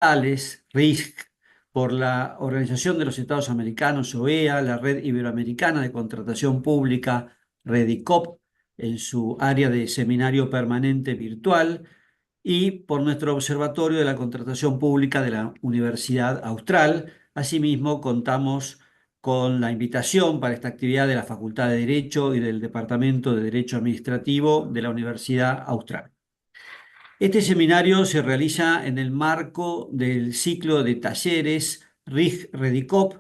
RISC, por la Organización de los Estados Americanos, OEA, la Red Iberoamericana de Contratación Pública, REDICOP, en su área de seminario permanente virtual, y por nuestro Observatorio de la Contratación Pública de la Universidad Austral. Asimismo, contamos con la invitación para esta actividad de la Facultad de Derecho y del Departamento de Derecho Administrativo de la Universidad Austral. Este seminario se realiza en el marco del ciclo de talleres RIG-REDICOP.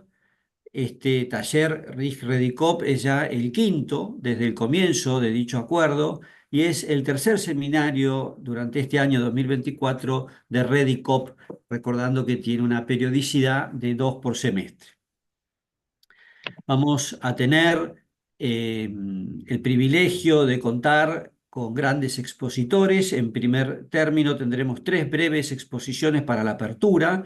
Este taller RIG-REDICOP es ya el quinto desde el comienzo de dicho acuerdo y es el tercer seminario durante este año 2024 de REDICOP, recordando que tiene una periodicidad de 2 por semestre. Vamos a tener el privilegio de contar con grandes expositores. En primer término tendremos 3 breves exposiciones para la apertura,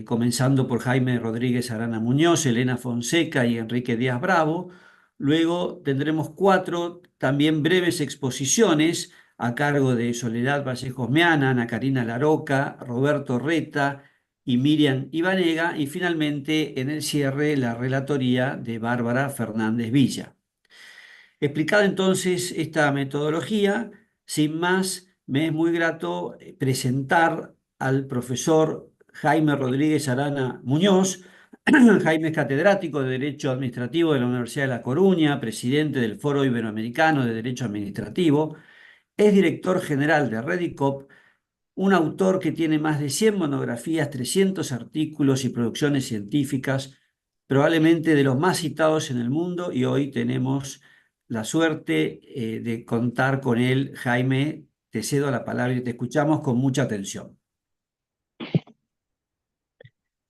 comenzando por Jaime Rodríguez Arana Muñoz, Elena Fonseca y Enrique Díaz Bravo. Luego tendremos 4 también breves exposiciones a cargo de Soledad Vallejos Meana, Ana Karina Laroca, Roberto Reta y Miriam Ibanega, y finalmente en el cierre la relatoría de Bárbara Fernández Villa. Explicada entonces esta metodología, sin más, me es muy grato presentar al profesor Jaime Rodríguez Arana Muñoz. Jaime es catedrático de Derecho Administrativo de la Universidad de La Coruña, presidente del Foro Iberoamericano de Derecho Administrativo, es director general de REDICOP, un autor que tiene más de 100 monografías, 300 artículos y producciones científicas, probablemente de los más citados en el mundo, y hoy tenemos la suerte de contar con él. Jaime, te cedo la palabra y te escuchamos con mucha atención.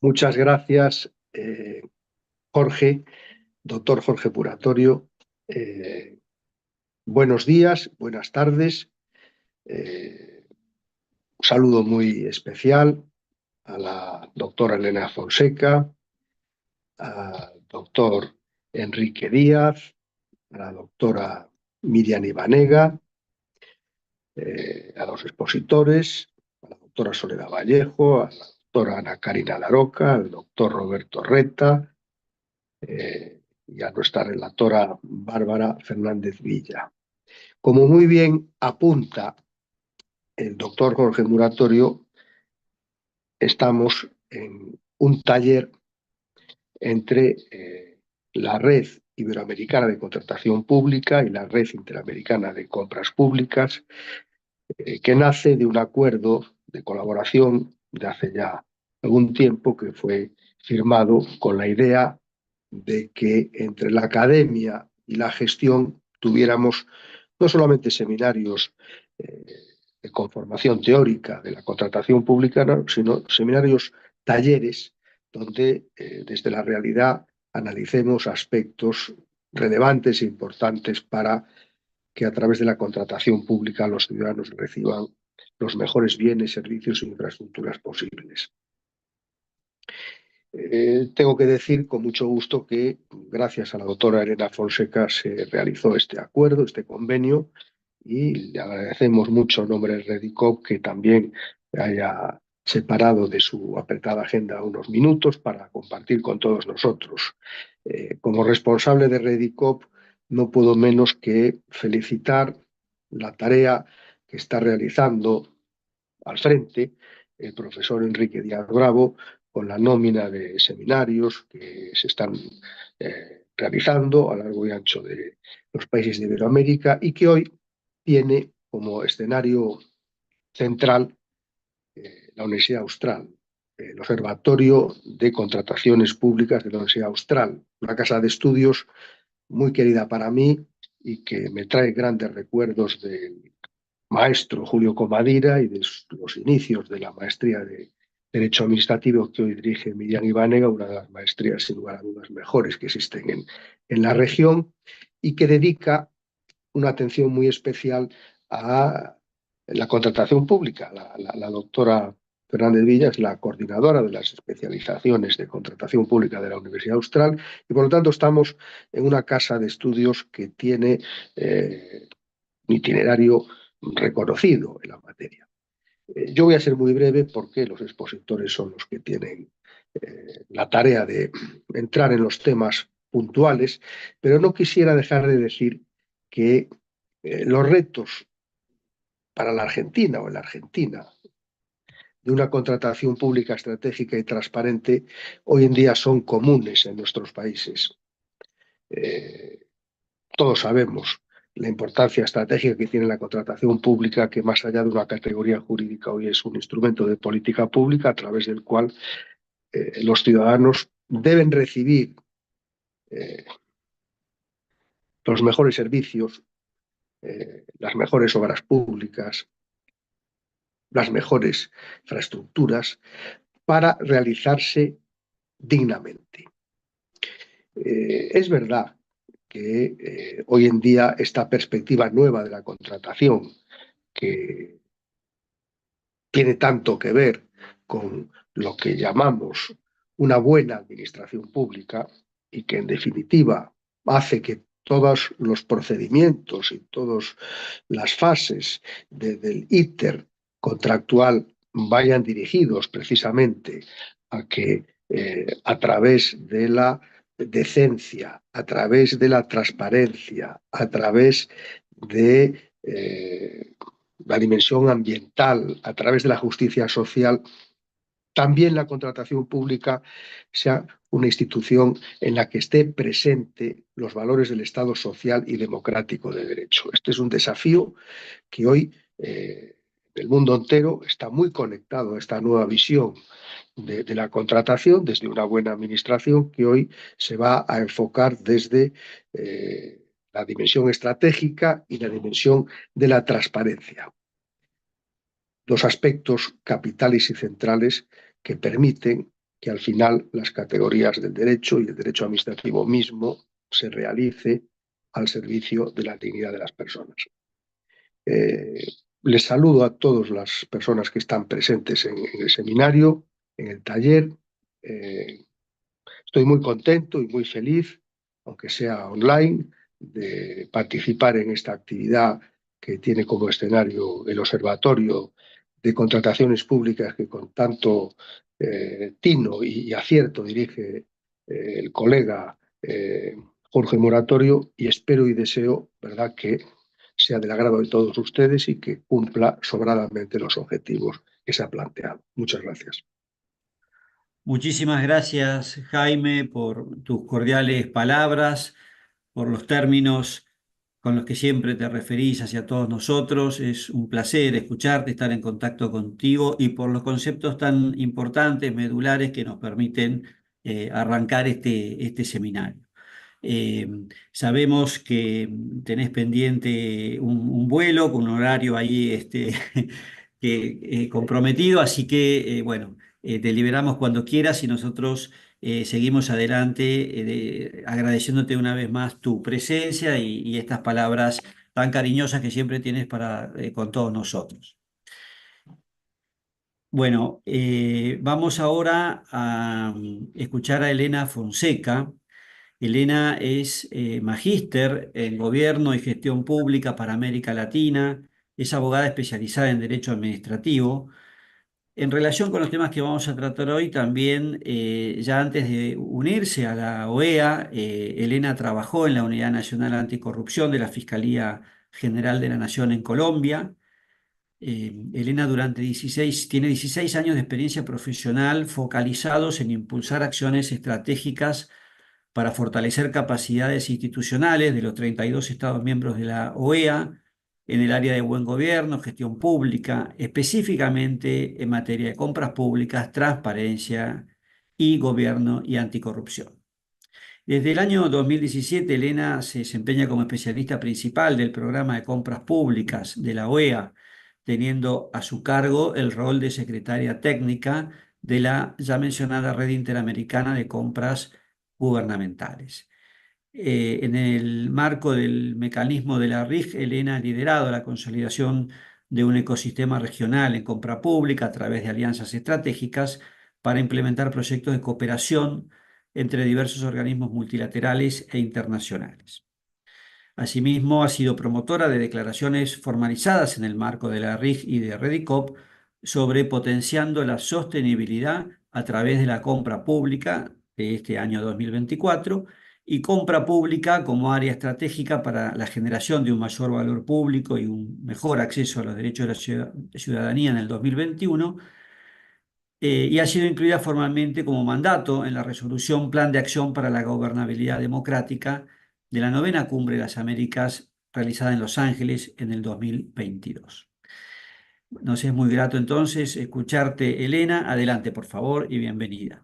Muchas gracias, Jorge, doctor Jorge Puratorio. Buenos días, buenas tardes. Un saludo muy especial a la doctora Elena Fonseca, al doctor Enrique Díaz, a la doctora Miriam Ibanega, a los expositores, a la doctora Soledad Vallejo, a la doctora Ana Karina Laroca, al doctor Roberto Reta, y a nuestra relatora Bárbara Fernández Villa. Como muy bien apunta el doctor Jorge Puratorio, estamos en un taller entre la Red Iberoamericana de Contratación Pública y la Red Interamericana de Compras Públicas, que nace de un acuerdo de colaboración de hace ya algún tiempo, que fue firmado con la idea de que entre la academia y la gestión tuviéramos no solamente seminarios de conformación teórica de la contratación pública, sino seminarios, talleres, donde desde la realidad analicemos aspectos relevantes e importantes para que a través de la contratación pública los ciudadanos reciban los mejores bienes, servicios e infraestructuras posibles. Tengo que decir con mucho gusto que gracias a la doctora Elena Fonseca se realizó este acuerdo, este convenio, y le agradecemos mucho en nombre de REDICOP que también haya separado de su apretada agenda unos minutos para compartir con todos nosotros. Como responsable de REDICOP no puedo menos que felicitar la tarea que está realizando al frente el profesor Enrique Díaz Bravo con la nómina de seminarios que se están realizando a largo y ancho de los países de Iberoamérica, y que hoy tiene como escenario central la Universidad Austral, el Observatorio de Contrataciones Públicas de la Universidad Austral, una casa de estudios muy querida para mí y que me trae grandes recuerdos del maestro Julio Comadira y de los inicios de la maestría de Derecho Administrativo que hoy dirige Miriam Ibanega, una de las maestrías sin lugar a dudas mejores que existen en la región, y que dedica una atención muy especial a la contratación pública. La doctora Fernández Villa es la coordinadora de las especializaciones de contratación pública de la Universidad Austral, y por lo tanto estamos en una casa de estudios que tiene un itinerario reconocido en la materia. Yo voy a ser muy breve porque los expositores son los que tienen la tarea de entrar en los temas puntuales, pero no quisiera dejar de decir que los retos para la Argentina o en la Argentina de una contratación pública estratégica y transparente hoy en día son comunes en nuestros países. Eh, Todos sabemos la importancia estratégica que tiene la contratación pública, que más allá de una categoría jurídica hoy es un instrumento de política pública a través del cual los ciudadanos deben recibir eh, los mejores servicios, las mejores obras públicas, las mejores infraestructuras para realizarse dignamente. Es verdad que hoy en día esta perspectiva nueva de la contratación, que tiene tanto que ver con lo que llamamos una buena administración pública y que en definitiva hace que todos los procedimientos y todas las fases del íter contractual vayan dirigidos precisamente a que a través de la decencia, a través de la transparencia, a través de la dimensión ambiental, a través de la justicia social, también la contratación pública sea una institución en la que esté presente los valores del Estado social y democrático de derecho. Este es un desafío que hoy el mundo entero está muy conectado a esta nueva visión de la contratación desde una buena administración que hoy se va a enfocar desde la dimensión estratégica y la dimensión de la transparencia. Dos aspectos capitales y centrales que permiten que al final las categorías del derecho y el derecho administrativo mismo se realice al servicio de la dignidad de las personas. Les saludo a todas las personas que están presentes en el seminario, en el taller. Estoy muy contento y muy feliz, aunque sea online, de participar en esta actividad que tiene como escenario el Observatorio de Contrataciones Públicas que con tanto tino y acierto dirige el colega Jorge Moratorio, y espero y deseo, ¿verdad?, que sea del agrado de todos ustedes y que cumpla sobradamente los objetivos que se ha planteado. Muchas gracias. Muchísimas gracias, Jaime, por tus cordiales palabras, por los términos con los que siempre te referís hacia todos nosotros. Es un placer escucharte, estar en contacto contigo y por los conceptos tan importantes, medulares que nos permiten arrancar este seminario. Eh, Sabemos que tenés pendiente un vuelo con un horario ahí comprometido, así que bueno, te liberamos cuando quieras y nosotros seguimos adelante agradeciéndote una vez más tu presencia y estas palabras tan cariñosas que siempre tienes con todos nosotros. Bueno, vamos ahora a escuchar a Elena Fonseca. Elena es magíster en Gobierno y Gestión Pública para América Latina, es abogada especializada en Derecho Administrativo. En relación con los temas que vamos a tratar hoy, también ya antes de unirse a la OEA, Elena trabajó en la Unidad Nacional Anticorrupción de la Fiscalía General de la Nación en Colombia. Elena tiene 16 años de experiencia profesional focalizados en impulsar acciones estratégicas para fortalecer capacidades institucionales de los 32 Estados miembros de la OEA en el área de buen gobierno, gestión pública, específicamente en materia de compras públicas, transparencia y gobierno y anticorrupción. Desde el año 2017, Elena se desempeña como especialista principal del programa de compras públicas de la OEA, teniendo a su cargo el rol de secretaria técnica de la ya mencionada Red Interamericana de Compras Gubernamentales. En el marco del mecanismo de la RIG, Elena ha liderado la consolidación de un ecosistema regional en compra pública a través de alianzas estratégicas para implementar proyectos de cooperación entre diversos organismos multilaterales e internacionales. Asimismo, ha sido promotora de declaraciones formalizadas en el marco de la RIG y de Redicop sobre potenciando la sostenibilidad a través de la compra pública de este año 2024 y compra pública como área estratégica para la generación de un mayor valor público y un mejor acceso a los derechos de la ciudadanía en el 2021, y ha sido incluida formalmente como mandato en la resolución Plan de Acción para la Gobernabilidad Democrática de la novena Cumbre de las Américas realizada en Los Ángeles en el 2022. Nos es muy grato entonces escucharte, Elena. Adelante, por favor, y bienvenida.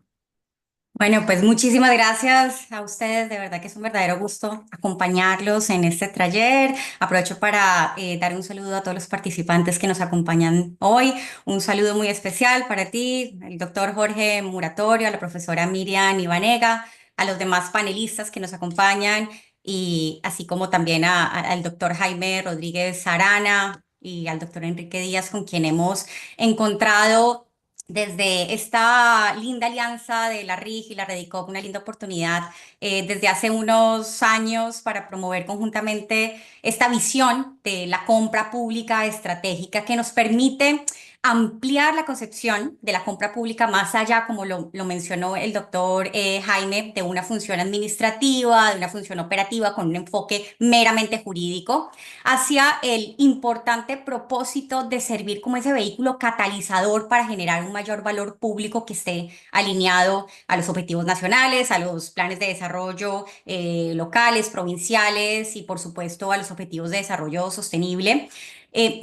Bueno, pues muchísimas gracias a ustedes, de verdad que es un verdadero gusto acompañarlos en este taller. Aprovecho para dar un saludo a todos los participantes que nos acompañan hoy. Un saludo muy especial para ti, el doctor Jorge Muratorio, a la profesora Miriam Ibanega, a los demás panelistas que nos acompañan y así como también al doctor Jaime Rodríguez Arana y al doctor Enrique Díaz, con quien hemos encontrado desde esta linda alianza de la RIG y la Redicop, una linda oportunidad desde hace unos años para promover conjuntamente esta visión de la compra pública estratégica que nos permite ampliar la concepción de la compra pública más allá, como lo mencionó el doctor Jaime, de una función administrativa, de una función operativa con un enfoque meramente jurídico, hacia el importante propósito de servir como ese vehículo catalizador para generar un mayor valor público que esté alineado a los objetivos nacionales, a los planes de desarrollo locales, provinciales y por supuesto a los objetivos de desarrollo sostenible.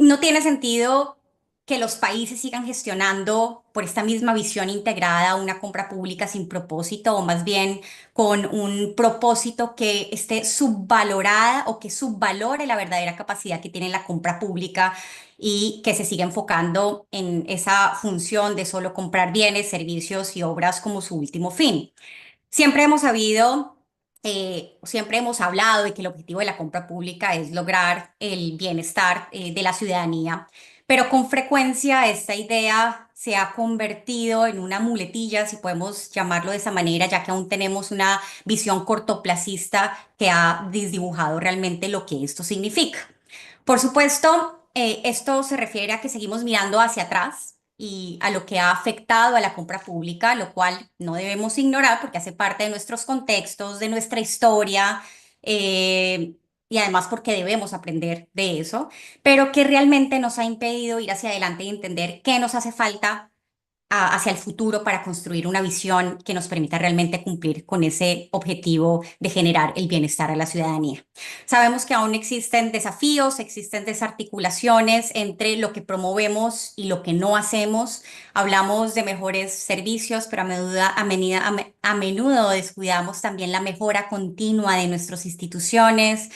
No tiene sentido que los países sigan gestionando por esta misma visión integrada una compra pública sin propósito o más bien con un propósito que esté subvalorada o que subvalore la verdadera capacidad que tiene la compra pública y que se siga enfocando en esa función de solo comprar bienes, servicios y obras como su último fin. Siempre hemos sabido, siempre hemos hablado de que el objetivo de la compra pública es lograr el bienestar de la ciudadanía, pero con frecuencia esta idea se ha convertido en una muletilla, si podemos llamarlo de esa manera, ya que aún tenemos una visión cortoplacista que ha desdibujado realmente lo que esto significa. Por supuesto, esto se refiere a que seguimos mirando hacia atrás y a lo que ha afectado a la compra pública, lo cual no debemos ignorar porque hace parte de nuestros contextos, de nuestra historia, y además porque debemos aprender de eso, pero que realmente nos ha impedido ir hacia adelante y entender qué nos hace falta hacia el futuro para construir una visión que nos permita realmente cumplir con ese objetivo de generar el bienestar a la ciudadanía. Sabemos que aún existen desafíos, existen desarticulaciones entre lo que promovemos y lo que no hacemos. Hablamos de mejores servicios, pero a menudo descuidamos también la mejora continua de nuestras instituciones.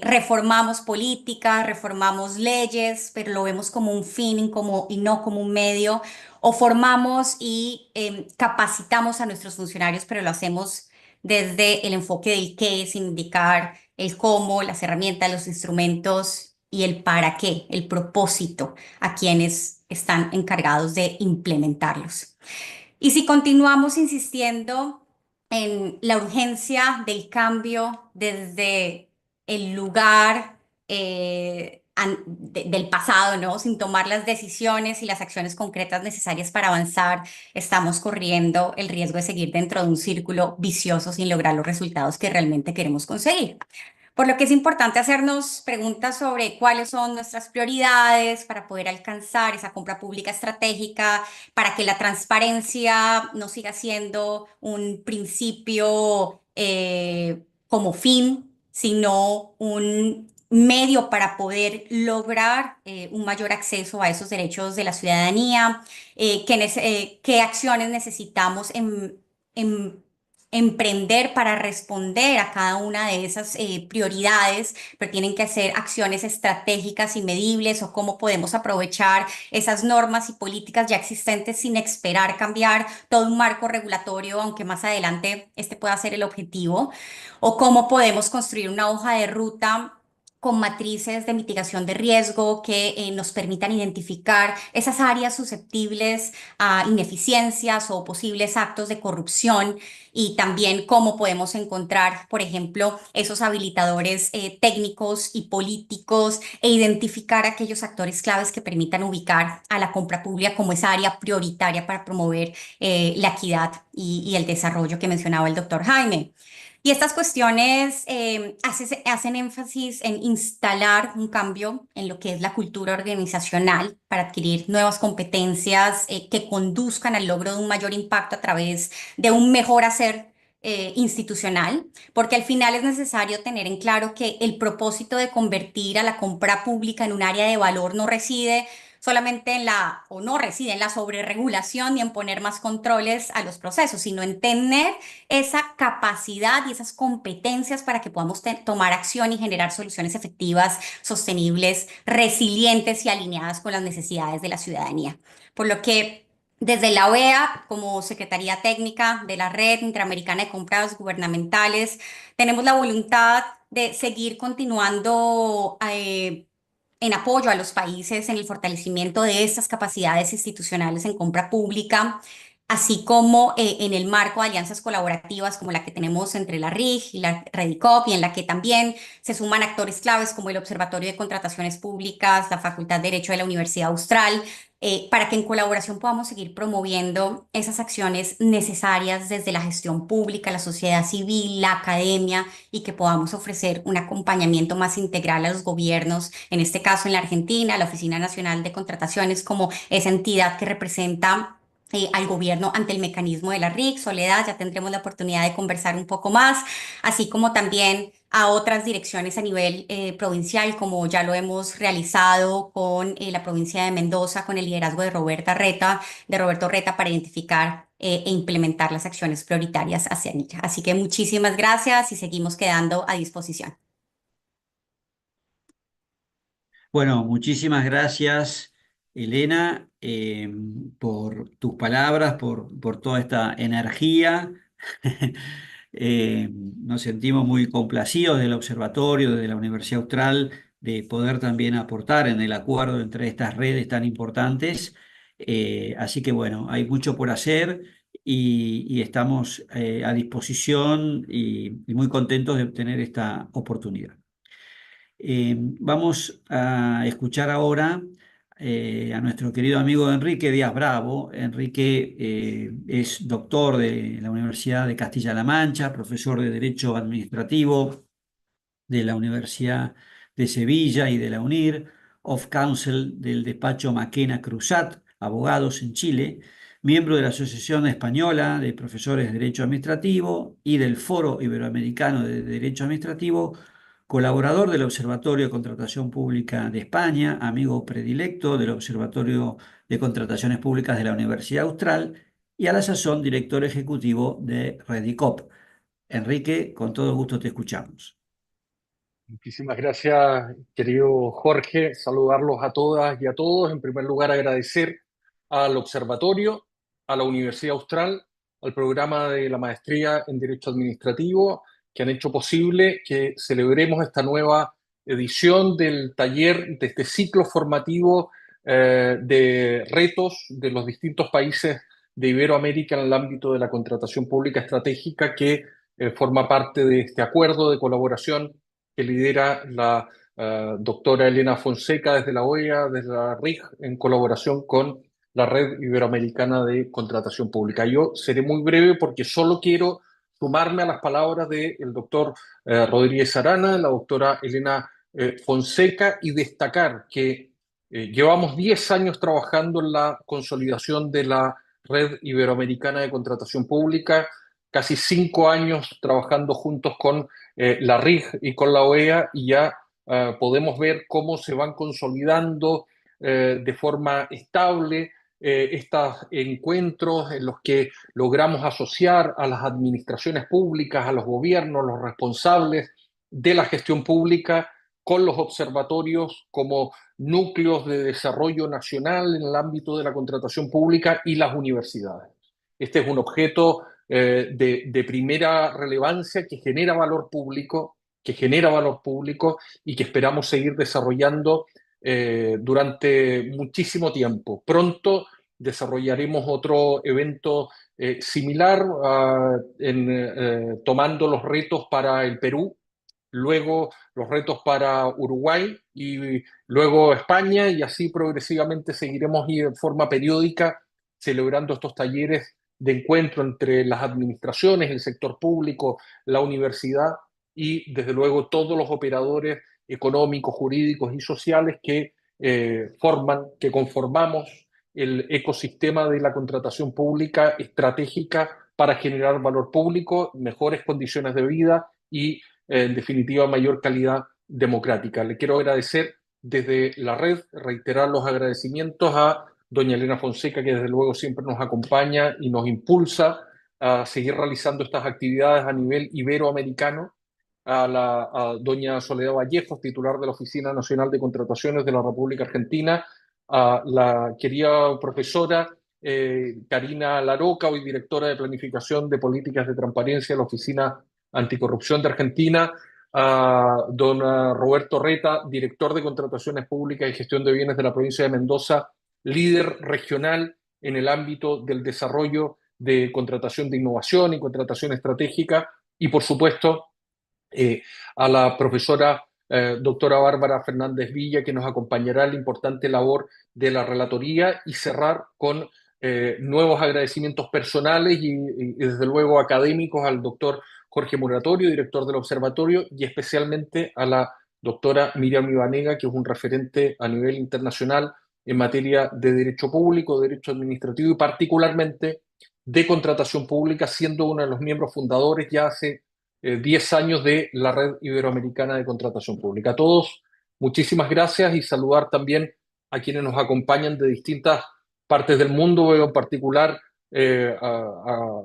Reformamos políticas, reformamos leyes, pero lo vemos como un fin y no como un medio, o formamos y capacitamos a nuestros funcionarios, pero lo hacemos desde el enfoque del qué, sin indicar el cómo, las herramientas, los instrumentos y el para qué, el propósito a quienes están encargados de implementarlos. Y si continuamos insistiendo en la urgencia del cambio desde el lugar del pasado, ¿no? Sin tomar las decisiones y las acciones concretas necesarias para avanzar, estamos corriendo el riesgo de seguir dentro de un círculo vicioso sin lograr los resultados que realmente queremos conseguir. Por lo que es importante hacernos preguntas sobre cuáles son nuestras prioridades para poder alcanzar esa compra pública estratégica, para que la transparencia no siga siendo un principio como fin, sino un medio para poder lograr un mayor acceso a esos derechos de la ciudadanía, qué acciones necesitamos en emprender para responder a cada una de esas prioridades, pero tienen que ser acciones estratégicas y medibles o cómo podemos aprovechar esas normas y políticas ya existentes sin esperar cambiar todo un marco regulatorio, aunque más adelante este pueda ser el objetivo, o cómo podemos construir una hoja de ruta con matrices de mitigación de riesgo que nos permitan identificar esas áreas susceptibles a ineficiencias o posibles actos de corrupción y también cómo podemos encontrar, por ejemplo, esos habilitadores técnicos y políticos e identificar aquellos actores claves que permitan ubicar a la compra pública como esa área prioritaria para promover la equidad y el desarrollo que mencionaba el doctor Jaime. Y estas cuestiones hacen énfasis en instalar un cambio en lo que es la cultura organizacional para adquirir nuevas competencias que conduzcan al logro de un mayor impacto a través de un mejor hacer institucional, porque al final es necesario tener en claro que el propósito de convertir a la compra pública en un área de valor no reside solamente en o no reside en la sobreregulación ni en poner más controles a los procesos, sino en tener esa capacidad y esas competencias para que podamos tomar acción y generar soluciones efectivas, sostenibles, resilientes y alineadas con las necesidades de la ciudadanía. Por lo que desde la OEA, como Secretaría Técnica de la Red Interamericana de Compras Gubernamentales, tenemos la voluntad de seguir continuando en apoyo a los países en el fortalecimiento de estas capacidades institucionales en compra pública, así como en el marco de alianzas colaborativas como la que tenemos entre la RIG y la Redicop, y en la que también se suman actores claves como el Observatorio de Contrataciones Públicas, la Facultad de Derecho de la Universidad Austral, para que en colaboración podamos seguir promoviendo esas acciones necesarias desde la gestión pública, la sociedad civil, la academia, y que podamos ofrecer un acompañamiento más integral a los gobiernos, en este caso en la Argentina, la Oficina Nacional de Contrataciones como esa entidad que representa al gobierno ante el mecanismo de la RIC. Soledad, ya tendremos la oportunidad de conversar un poco más, así como también a otras direcciones a nivel provincial, como ya lo hemos realizado con la provincia de Mendoza, con el liderazgo de Roberto Reta, para identificar e implementar las acciones prioritarias hacia ella. Así que muchísimas gracias y seguimos quedando a disposición. Bueno, muchísimas gracias, Elena, por tus palabras, por toda esta energía. Nos sentimos muy complacidos del observatorio, desde la Universidad Austral, de poder también aportar en el acuerdo entre estas redes tan importantes. Así que bueno, hay mucho por hacer y estamos a disposición y muy contentos de tener esta oportunidad. Vamos a escuchar ahora a nuestro querido amigo Enrique Díaz Bravo. Enrique es doctor de la Universidad de Castilla-La Mancha, profesor de Derecho Administrativo de la Universidad de Sevilla y de la UNIR, of counsel del despacho Maquena Cruzat, abogados en Chile, miembro de la Asociación Española de Profesores de Derecho Administrativo y del Foro Iberoamericano de Derecho Administrativo, colaborador del Observatorio de Contratación Pública de España, amigo predilecto del Observatorio de Contrataciones Públicas de la Universidad Austral y a la sazón director ejecutivo de Redicop. Enrique, con todo gusto te escuchamos. Muchísimas gracias, querido Jorge. Saludarlos a todas y a todos. En primer lugar, agradecer al Observatorio, a la Universidad Austral, al programa de la Maestría en Derecho Administrativo, que han hecho posible que celebremos esta nueva edición del taller, de este ciclo formativo de retos de los distintos países de Iberoamérica en el ámbito de la contratación pública estratégica, que forma parte de este acuerdo de colaboración que lidera la doctora Elena Fonseca desde la OEA, desde la RIG, en colaboración con la Red Iberoamericana de Contratación Pública. Yo seré muy breve porque solo quiero sumarme a las palabras del doctor Rodríguez Arana, la doctora Elena Fonseca, y destacar que llevamos 10 años trabajando en la consolidación de la Red Iberoamericana de Contratación Pública, casi 5 años trabajando juntos con la RIG y con la OEA, y ya podemos ver cómo se van consolidando de forma estable estos encuentros en los que logramos asociar a las administraciones públicas, a los gobiernos, los responsables de la gestión pública, con los observatorios como núcleos de desarrollo nacional en el ámbito de la contratación pública y las universidades. Este es un objeto de primera relevancia que genera valor público, que genera valor público y que esperamos seguir desarrollando durante muchísimo tiempo. Pronto desarrollaremos otro evento similar tomando los retos para el Perú, luego los retos para Uruguay y luego España, y así progresivamente seguiremos y de forma periódica celebrando estos talleres de encuentro entre las administraciones, el sector público, la universidad y desde luego todos los operadores económicos, jurídicos y sociales que que conformamos el ecosistema de la contratación pública estratégica para generar valor público, mejores condiciones de vida y en definitiva, mayor calidad democrática. Le quiero agradecer desde la red, reiterar los agradecimientos a doña Elena Fonseca, que desde luego siempre nos acompaña y nos impulsa a seguir realizando estas actividades a nivel iberoamericano, a doña Soledad Vallejos, titular de la Oficina Nacional de Contrataciones de la República Argentina, a la querida profesora Karina Laroca, hoy directora de Planificación de Políticas de Transparencia de la Oficina Anticorrupción de Argentina, a don Roberto Reta, director de Contrataciones Públicas y Gestión de Bienes de la provincia de Mendoza, líder regional en el ámbito del desarrollo de contratación de innovación y contratación estratégica, y por supuesto a la profesora doctora Bárbara Fernández Villa, que nos acompañará en la importante labor de la relatoría, y cerrar con nuevos agradecimientos personales y desde luego académicos al doctor Jorge Moratorio, director del observatorio, y especialmente a la doctora Miriam Ibanega, que es un referente a nivel internacional en materia de derecho público, derecho administrativo y particularmente de contratación pública, siendo uno de los miembros fundadores ya hace 10 años de la Red Iberoamericana de Contratación Pública. A todos, muchísimas gracias, y saludar también a quienes nos acompañan de distintas partes del mundo, en particular a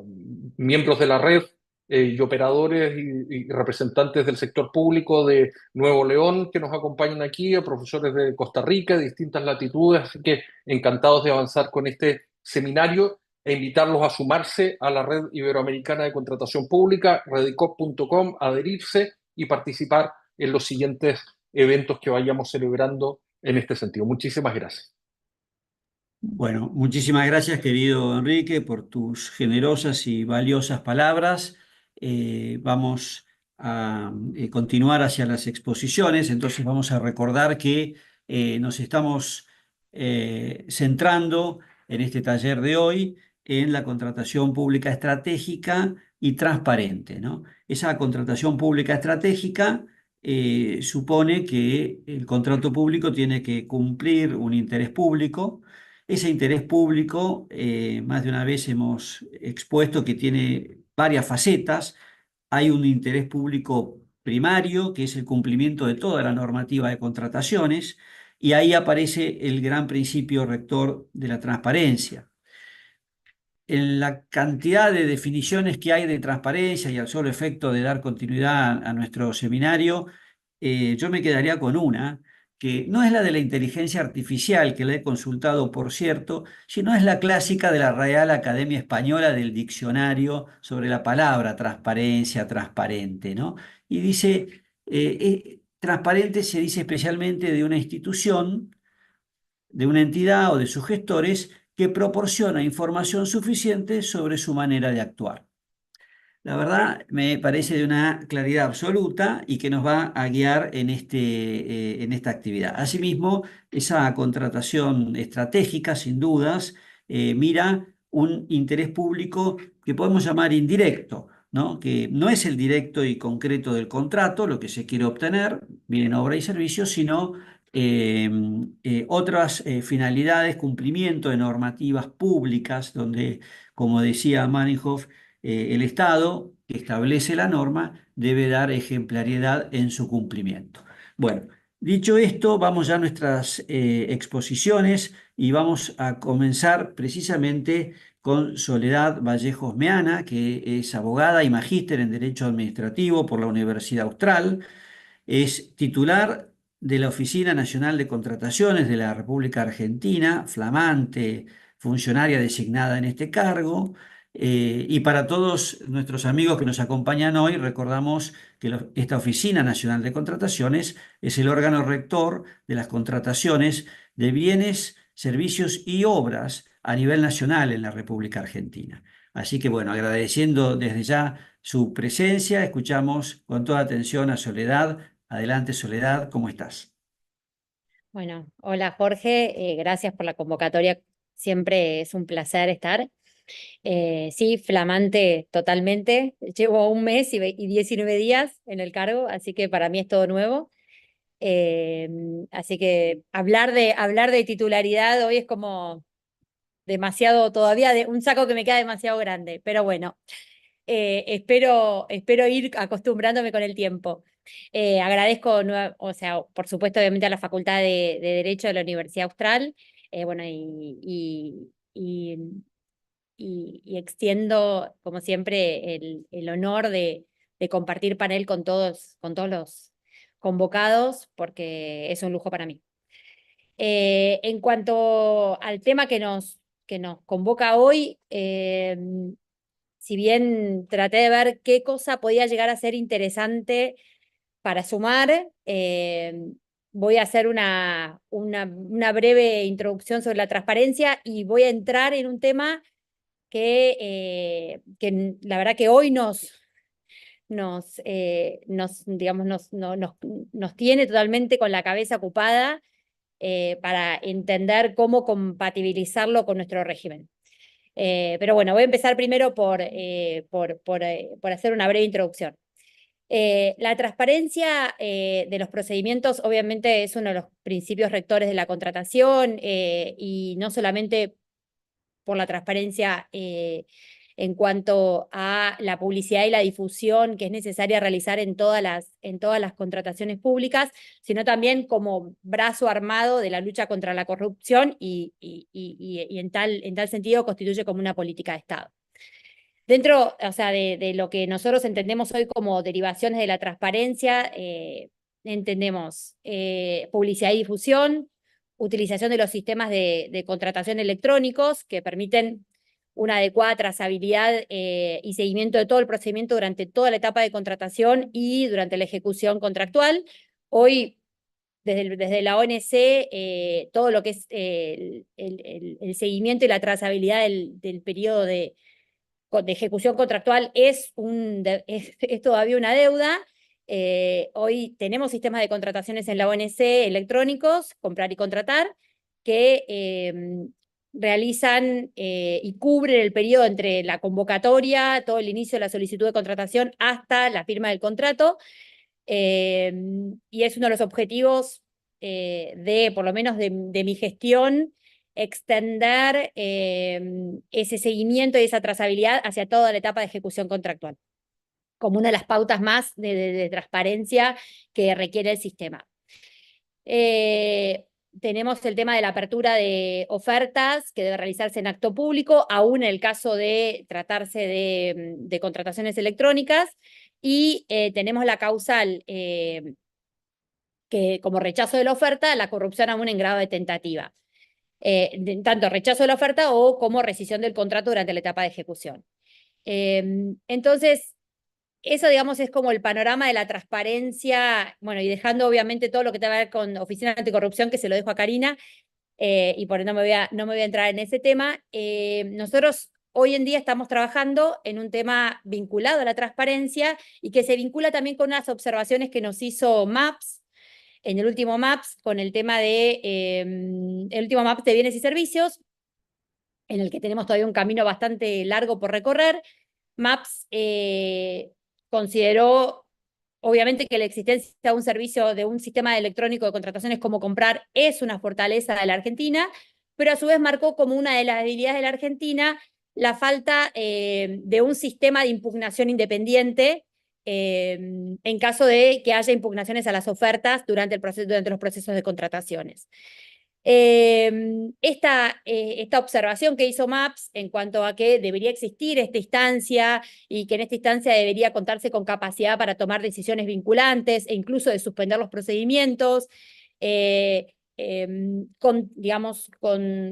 miembros de la red y operadores y representantes del sector público de Nuevo León que nos acompañan aquí, a profesores de Costa Rica, de distintas latitudes, así que encantados de avanzar con este seminario e invitarlos a sumarse a la Red Iberoamericana de Contratación Pública, redicop.com, adherirse y participar en los siguientes eventos que vayamos celebrando en este sentido. Muchísimas gracias. Bueno, muchísimas gracias, querido Enrique, por tus generosas y valiosas palabras. Vamos a continuar hacia las exposiciones, entonces vamos a recordar que nos estamos centrando en este taller de hoy en la contratación pública estratégica y transparente, ¿no? Esa contratación pública estratégica supone que el contrato público tiene que cumplir un interés público. Ese interés público, más de una vez hemos expuesto que tiene varias facetas. Hay un interés público primario, que es el cumplimiento de toda la normativa de contrataciones, y ahí aparece el gran principio rector de la transparencia. En la cantidad de definiciones que hay de transparencia y al solo efecto de dar continuidad a nuestro seminario, yo me quedaría con una, que no es la de la inteligencia artificial, que la he consultado, por cierto, sino es la clásica de la Real Academia Española del diccionario sobre la palabra transparencia, transparente, ¿no? Y dice, transparente se dice especialmente de una institución, de una entidad o de sus gestores que proporciona información suficiente sobre su manera de actuar. La verdad me parece de una claridad absoluta y que nos va a guiar en esta actividad. Asimismo, esa contratación estratégica, sin dudas, mira un interés público que podemos llamar indirecto, ¿no? Que no es el directo y concreto del contrato, lo que se quiere obtener, bien obra y servicios, sino otras finalidades, cumplimiento de normativas públicas, donde, como decía Meinhof, el Estado, que establece la norma, debe dar ejemplaridad en su cumplimiento. Bueno, dicho esto, vamos ya a nuestras exposiciones y vamos a comenzar precisamente con Soledad Vallejos Meana, que es abogada y magíster en Derecho Administrativo por la Universidad Austral. Es titular de la Oficina Nacional de Contrataciones de la República Argentina, flamante funcionaria designada en este cargo. Y para todos nuestros amigos que nos acompañan hoy, recordamos que esta Oficina Nacional de Contrataciones es el órgano rector de las contrataciones de bienes, servicios y obras a nivel nacional en la República Argentina. Así que bueno, agradeciendo desde ya su presencia, escuchamos con toda atención a Soledad. Adelante, Soledad, ¿cómo estás? Bueno, hola Jorge, gracias por la convocatoria. Siempre es un placer estar. Sí, flamante totalmente. Llevo un mes y 19 días en el cargo, así que para mí es todo nuevo. Eh, Así que hablar de titularidad hoy es como demasiado, todavía de un saco que me queda demasiado grande, pero bueno, espero ir acostumbrándome con el tiempo. Agradezco, o sea, por supuesto, obviamente a la Facultad de Derecho de la Universidad Austral, bueno, y extiendo, como siempre, el honor de compartir panel con todos los convocados, porque es un lujo para mí. En cuanto al tema que nos convoca hoy, si bien traté de ver qué cosa podía llegar a ser interesante para sumar, voy a hacer una breve introducción sobre la transparencia y voy a entrar en un tema que la verdad que hoy digamos, nos tiene totalmente con la cabeza ocupada para entender cómo compatibilizarlo con nuestro régimen. Pero bueno, voy a empezar primero por hacer una breve introducción. La transparencia de los procedimientos obviamente es uno de los principios rectores de la contratación y no solamente por la transparencia en cuanto a la publicidad y la difusión que es necesaria realizar en todas las contrataciones públicas, sino también como brazo armado de la lucha contra la corrupción y en tal sentido constituye como una política de Estado. Dentro, o sea, de lo que nosotros entendemos hoy como derivaciones de la transparencia, entendemos publicidad y difusión, utilización de los sistemas de contratación electrónicos que permiten una adecuada trazabilidad y seguimiento de todo el procedimiento durante toda la etapa de contratación y durante la ejecución contractual. Hoy, desde la ONC, todo lo que es el seguimiento y la trazabilidad del periodo de ejecución contractual es todavía una deuda. Hoy tenemos sistemas de contrataciones en la ONC electrónicos, comprar y contratar, que realizan y cubren el periodo entre la convocatoria, todo el inicio de la solicitud de contratación hasta la firma del contrato. Y es uno de los objetivos por lo menos de mi gestión, extender ese seguimiento y esa trazabilidad hacia toda la etapa de ejecución contractual, como una de las pautas más de transparencia que requiere el sistema. Tenemos el tema de la apertura de ofertas que debe realizarse en acto público, aún en el caso de tratarse de contrataciones electrónicas, y tenemos la causal que como rechazo de la oferta, la corrupción aún en grado de tentativa. Tanto rechazo de la oferta o como rescisión del contrato durante la etapa de ejecución. Entonces, eso, digamos, es como el panorama de la transparencia, bueno, y dejando obviamente todo lo que tiene que ver con Oficina Anticorrupción, que se lo dejo a Karina, y por eso no me voy a entrar en ese tema. Nosotros hoy en día estamos trabajando en un tema vinculado a la transparencia y que se vincula también con unas observaciones que nos hizo MAPS, en el último MAPS, con el tema el último MAPS de bienes y servicios, en el que tenemos todavía un camino bastante largo por recorrer. MAPS consideró, obviamente, que la existencia de un servicio, de un sistema electrónico de contrataciones como comprar es una fortaleza de la Argentina, pero a su vez marcó como una de las debilidades de la Argentina la falta de un sistema de impugnación independiente en caso de que haya impugnaciones a las ofertas durante los procesos de contrataciones. Esta observación que hizo MAPS en cuanto a que debería existir esta instancia y que en esta instancia debería contarse con capacidad para tomar decisiones vinculantes e incluso de suspender los procedimientos,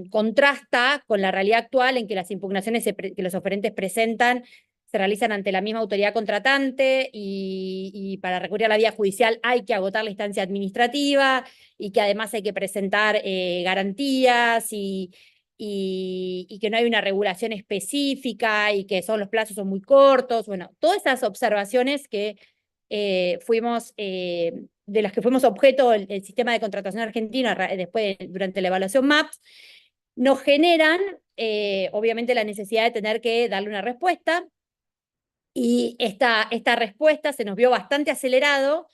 contrasta con la realidad actual en que las impugnaciones que los oferentes presentan se realizan ante la misma autoridad contratante y para recurrir a la vía judicial hay que agotar la instancia administrativa y que además hay que presentar garantías y que no hay una regulación específica y que los plazos son muy cortos. Bueno, todas esas observaciones que de las que fuimos objeto el sistema de contratación argentino durante la evaluación MAPS, nos generan obviamente la necesidad de tener que darle una respuesta, y esta respuesta se nos vio bastante acelerada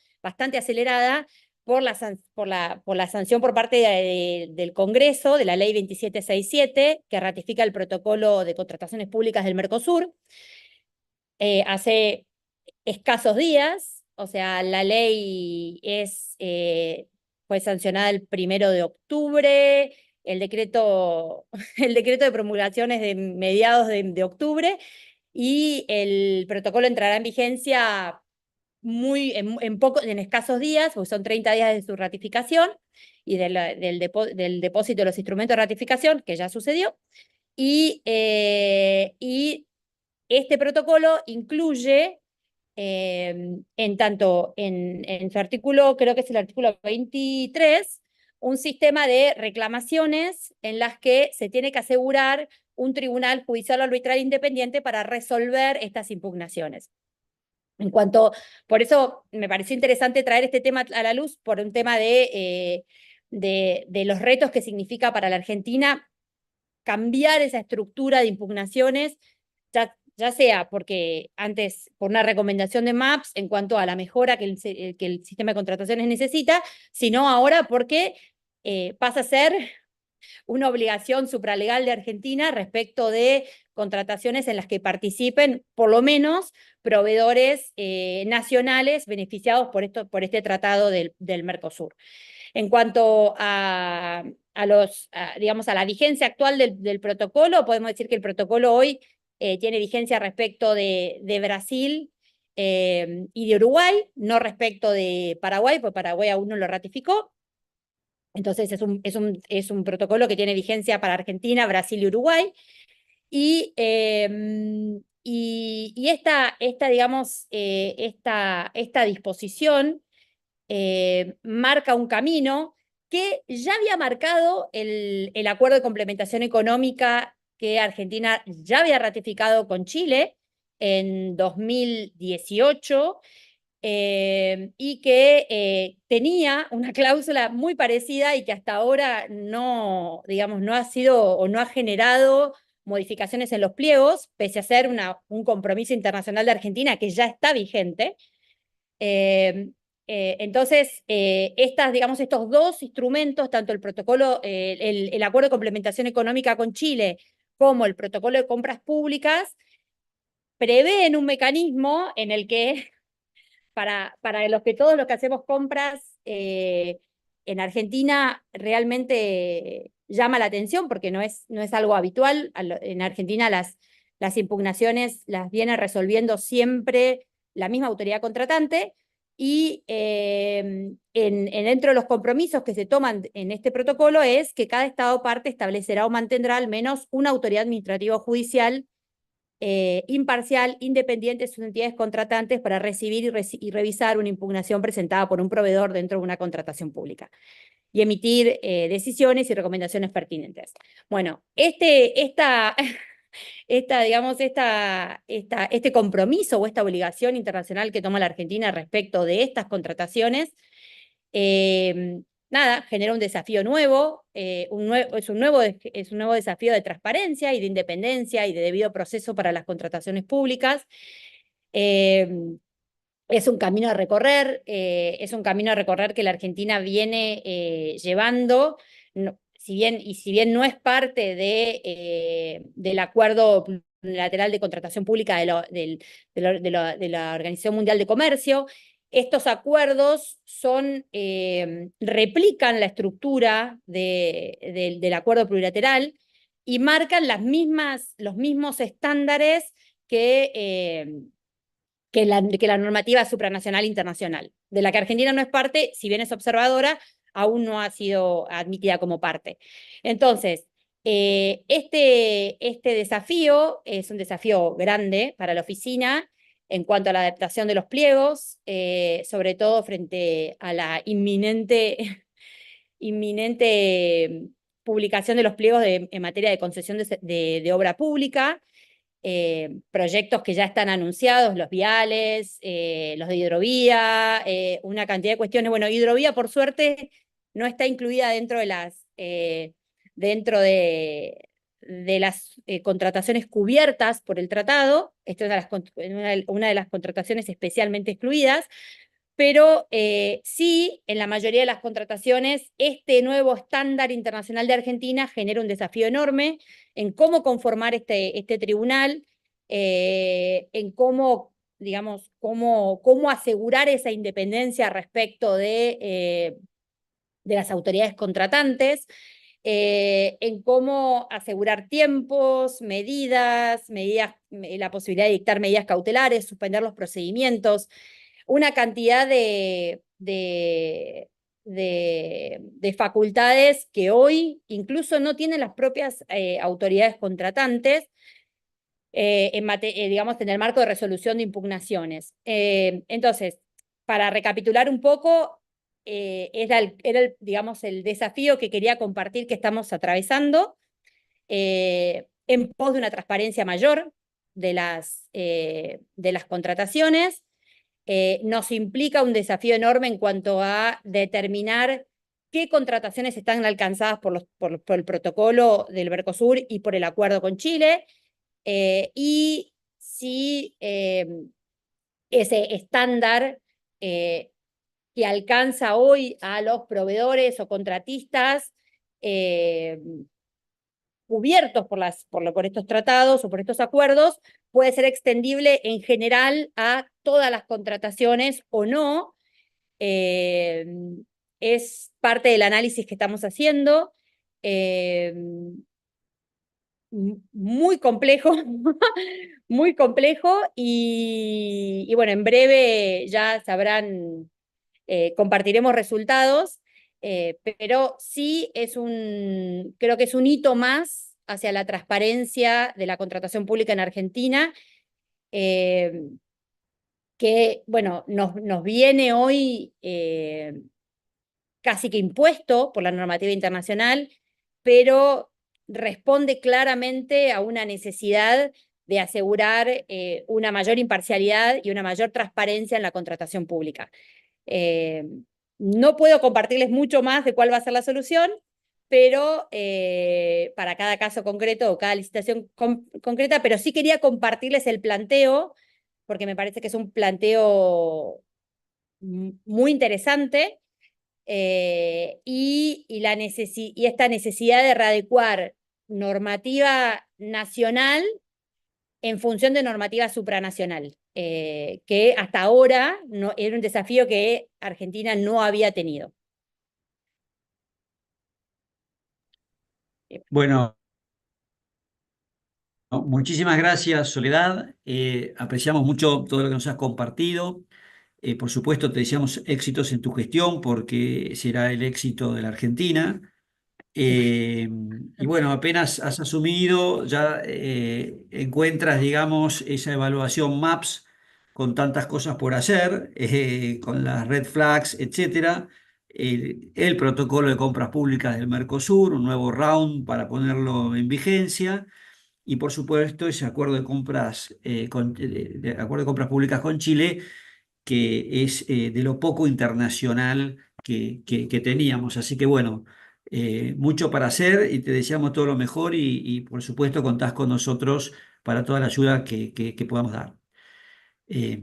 por la sanción por parte del Congreso de la Ley 2767, que ratifica el protocolo de contrataciones públicas del Mercosur, hace escasos días. O sea, la ley fue sancionada el 1 de octubre, el decreto de promulgación es de mediados de octubre, y el protocolo entrará en vigencia en escasos días, porque son 30 días de su ratificación y del depósito de los instrumentos de ratificación, que ya sucedió. Y este protocolo incluye, en su artículo, creo que es el artículo 23, un sistema de reclamaciones en las que se tiene que asegurar un tribunal judicial arbitral independiente para resolver estas impugnaciones. Por eso me pareció interesante traer este tema a la luz, por un tema de los retos que significa para la Argentina cambiar esa estructura de impugnaciones, ya sea porque antes, por una recomendación de MAPS en cuanto a la mejora que el sistema de contrataciones necesita, sino ahora porque pasa a ser una obligación supralegal de Argentina respecto de contrataciones en las que participen, por lo menos, proveedores nacionales beneficiados por este tratado del Mercosur. En cuanto digamos, a la vigencia actual del protocolo, podemos decir que el protocolo hoy tiene vigencia respecto de Brasil y de Uruguay, no respecto de Paraguay, porque Paraguay aún no lo ratificó. Entonces es un protocolo que tiene vigencia para Argentina, Brasil y Uruguay. Y digamos, esta disposición marca un camino que ya había marcado el acuerdo de complementación económica que Argentina ya había ratificado con Chile en 2018, y que tenía una cláusula muy parecida y que hasta ahora digamos, no ha sido o no ha generado modificaciones en los pliegos, pese a ser un compromiso internacional de Argentina que ya está vigente. Entonces, digamos, estos dos instrumentos, tanto el protocolo, el acuerdo de complementación económica con Chile, como el protocolo de compras públicas, prevén un mecanismo en el que para todos los que hacemos compras en Argentina realmente llama la atención, porque no es algo habitual. En Argentina las impugnaciones las viene resolviendo siempre la misma autoridad contratante, y dentro de los compromisos que se toman en este protocolo es que cada Estado parte establecerá o mantendrá al menos una autoridad administrativa o judicial imparcial, independiente de sus entidades contratantes, para recibir y revisar una impugnación presentada por un proveedor dentro de una contratación pública y emitir decisiones y recomendaciones pertinentes. Bueno, digamos, este compromiso o esta obligación internacional que toma la Argentina respecto de estas contrataciones, genera un desafío nuevo, es un nuevo desafío de transparencia y de independencia y de debido proceso para las contrataciones públicas. Es un camino a recorrer, que la Argentina viene llevando, si bien no es parte del acuerdo unilateral de contratación pública de la Organización Mundial de Comercio. Estos acuerdos replican la estructura del acuerdo plurilateral y marcan los mismos estándares que la normativa supranacional internacional, de la que Argentina no es parte, si bien es observadora, aún no ha sido admitida como parte. Entonces, este desafío es un desafío grande para la oficina en cuanto a la adaptación de los pliegos, sobre todo frente a la inminente publicación de los pliegos en materia de concesión de obra pública, proyectos que ya están anunciados, los viales, los de hidrovía, una cantidad de cuestiones. Bueno, hidrovía, por suerte, no está incluida dentro de las contrataciones cubiertas por el tratado. Esta es una de las contrataciones especialmente excluidas, pero sí, en la mayoría de las contrataciones, este nuevo estándar internacional de Argentina genera un desafío enorme en cómo conformar este tribunal, en cómo, digamos, cómo asegurar esa independencia respecto de las autoridades contratantes, en cómo asegurar tiempos, la posibilidad de dictar medidas cautelares, suspender los procedimientos, una cantidad de facultades que hoy incluso no tienen las propias autoridades contratantes, digamos, en el marco de resolución de impugnaciones. Entonces, para recapitular un poco, era digamos, el desafío que quería compartir que estamos atravesando, en pos de una transparencia mayor de las contrataciones. Nos implica un desafío enorme en cuanto a determinar qué contrataciones están alcanzadas por el protocolo del Mercosur y por el acuerdo con Chile, y si ese estándar que alcanza hoy a los proveedores o contratistas cubiertos por estos tratados o por estos acuerdos, puede ser extendible en general a todas las contrataciones o no. Es parte del análisis que estamos haciendo. Muy complejo, muy complejo, y bueno, en breve ya sabrán, compartiremos resultados, pero sí creo que es un hito más hacia la transparencia de la contratación pública en Argentina, que, bueno, nos viene hoy casi que impuesto por la normativa internacional, pero responde claramente a una necesidad de asegurar una mayor imparcialidad y una mayor transparencia en la contratación pública. No puedo compartirles mucho más de cuál va a ser la solución, pero para cada caso concreto o cada licitación concreta, pero sí quería compartirles el planteo, porque me parece que es un planteo muy interesante, y esta necesidad de readecuar normativa nacional en función de normativa supranacional, que hasta ahora era un desafío que Argentina no había tenido. Bueno, muchísimas gracias, Soledad. Apreciamos mucho todo lo que nos has compartido. Por supuesto, te deseamos éxitos en tu gestión porque será el éxito de la Argentina. Y bueno, apenas has asumido, ya encuentras, digamos, esa evaluación MAPS con tantas cosas por hacer, con las red flags, etcétera. El protocolo de compras públicas del Mercosur, un nuevo round para ponerlo en vigencia. Y por supuesto, ese acuerdo de compras, acuerdo de compras públicas con Chile, que es de lo poco internacional que teníamos. Así que bueno, mucho para hacer y te deseamos todo lo mejor y, por supuesto contás con nosotros para toda la ayuda que podamos dar. Eh,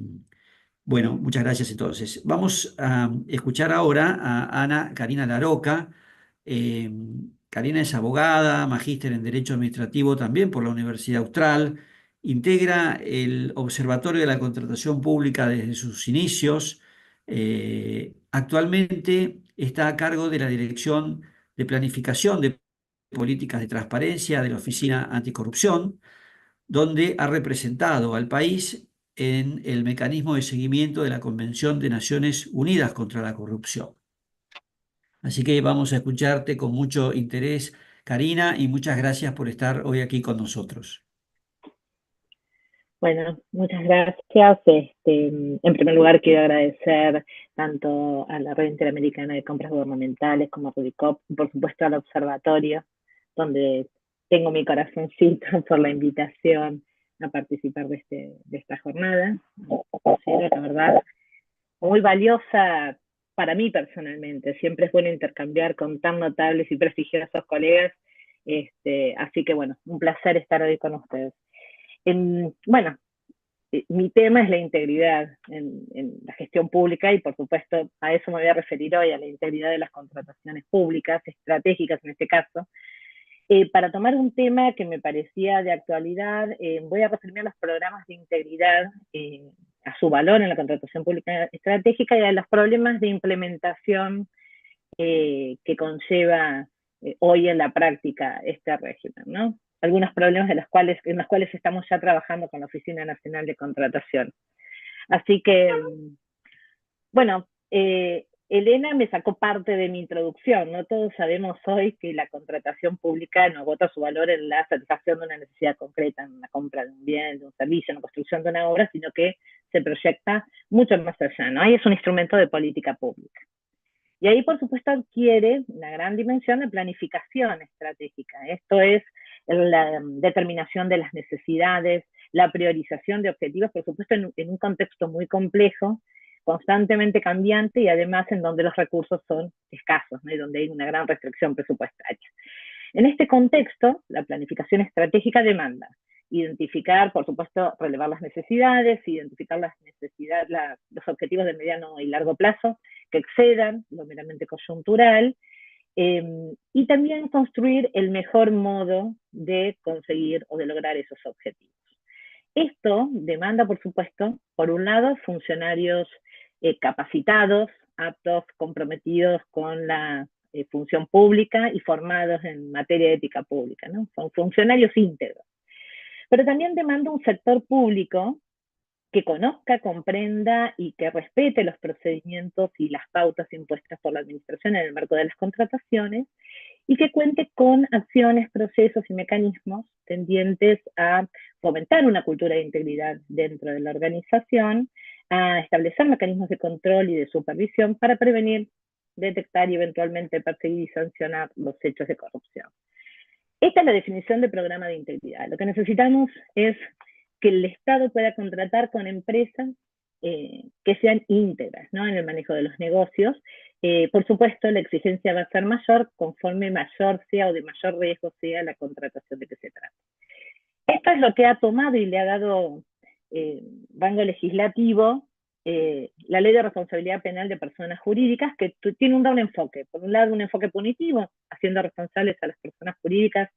bueno, muchas gracias entonces. Vamos a escuchar ahora a Ana Karina Laroca. Eh, Karina es abogada, magíster en Derecho Administrativo también por la Universidad Austral. Integra el Observatorio de la Contratación Pública desde sus inicios. Actualmente está a cargo de la Dirección de Planificación de Políticas de Transparencia de la Oficina Anticorrupción, donde ha representado al país en el mecanismo de seguimiento de la Convención de Naciones Unidas contra la Corrupción. Así que vamos a escucharte con mucho interés, Karina, y muchas gracias por estar hoy aquí con nosotros. Bueno, muchas gracias. En primer lugar, quiero agradecer tanto a la Red Interamericana de Compras Gubernamentales como a RUDICOP y por supuesto al Observatorio, donde tengo mi corazoncito por la invitación a participar de esta jornada. Considero, la verdad, muy valiosa para mí personalmente. Siempre es bueno intercambiar con tan notables y prestigiosos colegas. Así que bueno, un placer estar hoy con ustedes. Bueno, mi tema es la integridad en la gestión pública y por supuesto a eso me voy a referir hoy, a la integridad de las contrataciones públicas, estratégicas en este caso. Para tomar un tema que me parecía de actualidad, voy a referirme a los programas de integridad, a su valor en la contratación pública estratégica y a los problemas de implementación que conlleva hoy en la práctica este régimen, ¿no? Algunos problemas en los cuales estamos ya trabajando con la Oficina Nacional de Contratación. Así que, bueno, Elena me sacó parte de mi introducción, ¿no? Todos sabemos hoy que la contratación pública no agota su valor en la satisfacción de una necesidad concreta, en la compra de un bien, de un servicio, en la construcción de una obra, sino que se proyecta mucho más allá, ¿no? Ahí es un instrumento de política pública. Y ahí, por supuesto, adquiere una gran dimensión de planificación estratégica. Esto es la determinación de las necesidades, la priorización de objetivos, por supuesto, en un contexto muy complejo, constantemente cambiante y además en donde los recursos son escasos, ¿no? Y donde hay una gran restricción presupuestaria. En este contexto, la planificación estratégica demanda identificar, por supuesto, relevar las necesidades, identificar las necesidades, los objetivos de mediano y largo plazo que excedan lo meramente coyuntural, y también construir el mejor modo de conseguir o de lograr esos objetivos. Esto demanda, por supuesto, por un lado, funcionarios capacitados, aptos, comprometidos con la función pública y formados en materia de ética pública, ¿no? Son funcionarios íntegros. Pero también demanda un sector público que conozca, comprenda y que respete los procedimientos y las pautas impuestas por la administración en el marco de las contrataciones y que cuente con acciones, procesos y mecanismos tendientes a fomentar una cultura de integridad dentro de la organización, a establecer mecanismos de control y de supervisión para prevenir, detectar y eventualmente perseguir y sancionar los hechos de corrupción. Esta es la definición de programa de integridad. Lo que necesitamos es que el Estado pueda contratar con empresas que sean íntegras, ¿no? En el manejo de los negocios. Por supuesto, la exigencia va a ser mayor conforme mayor sea o de mayor riesgo sea la contratación de que se trate. Esto es lo que ha tomado y le ha dado rango legislativo la Ley de Responsabilidad Penal de Personas Jurídicas, que tiene un doble enfoque. Por un lado, un enfoque punitivo, haciendo responsables a las personas jurídicas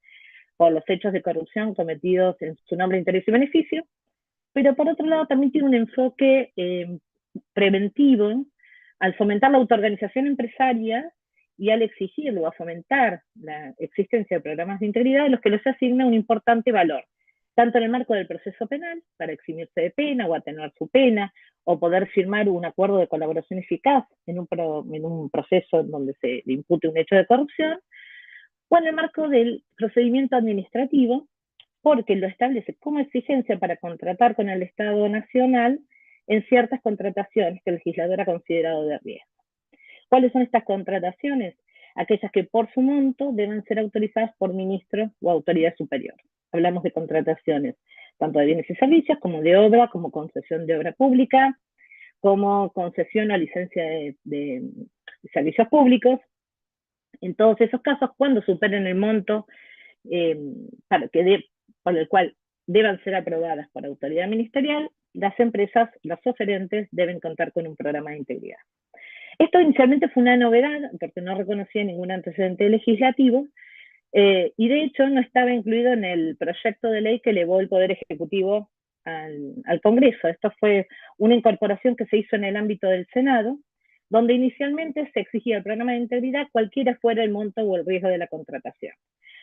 por los hechos de corrupción cometidos en su nombre, interés y beneficio, pero por otro lado también tiene un enfoque preventivo al fomentar la autoorganización empresaria y al exigirlo o a fomentar la existencia de programas de integridad a los que les asigna un importante valor, tanto en el marco del proceso penal, para eximirse de pena o atenuar su pena, o poder firmar un acuerdo de colaboración eficaz en un proceso en donde se le impute un hecho de corrupción, o en el marco del procedimiento administrativo, porque lo establece como exigencia para contratar con el Estado Nacional en ciertas contrataciones que el legislador ha considerado de riesgo. ¿Cuáles son estas contrataciones? Aquellas que por su monto deben ser autorizadas por ministro o autoridad superior. Hablamos de contrataciones tanto de bienes y servicios, como de obra, como concesión de obra pública, como concesión o licencia de servicios públicos. En todos esos casos, cuando superen el monto por el cual deban ser aprobadas por autoridad ministerial, las empresas, los oferentes, deben contar con un programa de integridad. Esto inicialmente fue una novedad, porque no reconocía ningún antecedente legislativo, y de hecho no estaba incluido en el proyecto de ley que elevó el Poder Ejecutivo al Congreso. Esto fue una incorporación que se hizo en el ámbito del Senado, donde inicialmente se exigía el programa de integridad cualquiera fuera el monto o el riesgo de la contratación.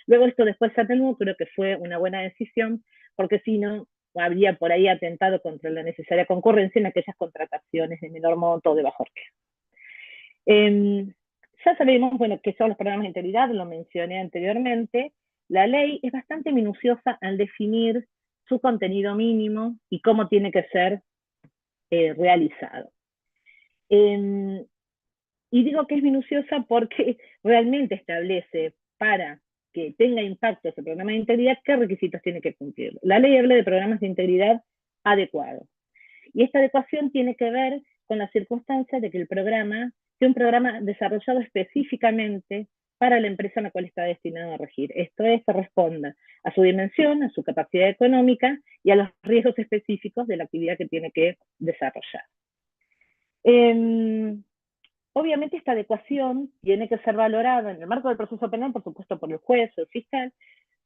Luego esto después se atenuó, creo que fue una buena decisión, porque si no, habría por ahí atentado contra la necesaria concurrencia en aquellas contrataciones de menor monto o de bajo riesgo. Ya sabemos, bueno, qué son los programas de integridad, lo mencioné anteriormente. La ley es bastante minuciosa al definir su contenido mínimo y cómo tiene que ser realizado. Y digo que es minuciosa porque realmente establece para que tenga impacto ese programa de integridad qué requisitos tiene que cumplir. La ley habla de programas de integridad adecuados. Y esta adecuación tiene que ver con la circunstancia de que el programa sea un programa desarrollado específicamente para la empresa a la cual está destinado a regir. Esto es, que responda a su dimensión, a su capacidad económica y a los riesgos específicos de la actividad que tiene que desarrollar. Obviamente esta adecuación tiene que ser valorada en el marco del proceso penal, por supuesto, por el juez o el fiscal,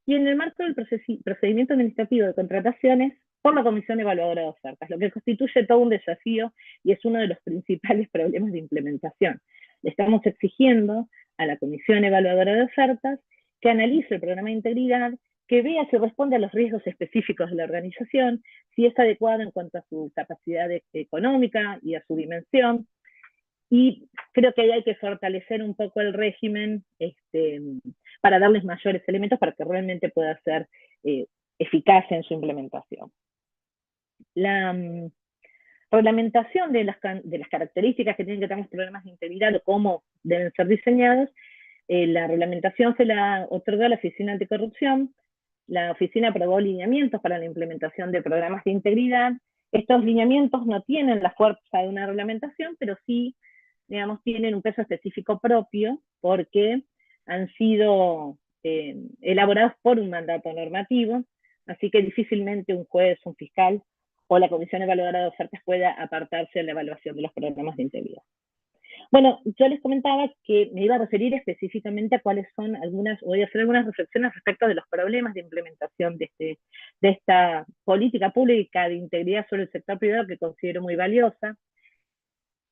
y en el marco del procedimiento administrativo de contrataciones por la Comisión Evaluadora de Ofertas, lo que constituye todo un desafío y es uno de los principales problemas de implementación. Le estamos exigiendo a la Comisión Evaluadora de Ofertas que analice el programa de integridad, que vea si responde a los riesgos específicos de la organización, si es adecuado en cuanto a su capacidad económica y a su dimensión. Y creo que ahí hay que fortalecer un poco el régimen para darles mayores elementos para que realmente pueda ser eficaz en su implementación. La reglamentación de las características que tienen que tener los programas de integridad o cómo deben ser diseñados, la reglamentación se la otorgó a la Oficina Anticorrupción. La oficina aprobó lineamientos para la implementación de programas de integridad. Estos lineamientos no tienen la fuerza de una reglamentación, pero sí, digamos, tienen un peso específico propio porque han sido elaborados por un mandato normativo, así que difícilmente un juez, un fiscal o la Comisión Evaluadora de Ofertas pueda apartarse de la evaluación de los programas de integridad. Bueno, yo les comentaba que me iba a referir específicamente a cuáles son voy a hacer algunas reflexiones respecto de los problemas de implementación de esta política pública de integridad sobre el sector privado que considero muy valiosa.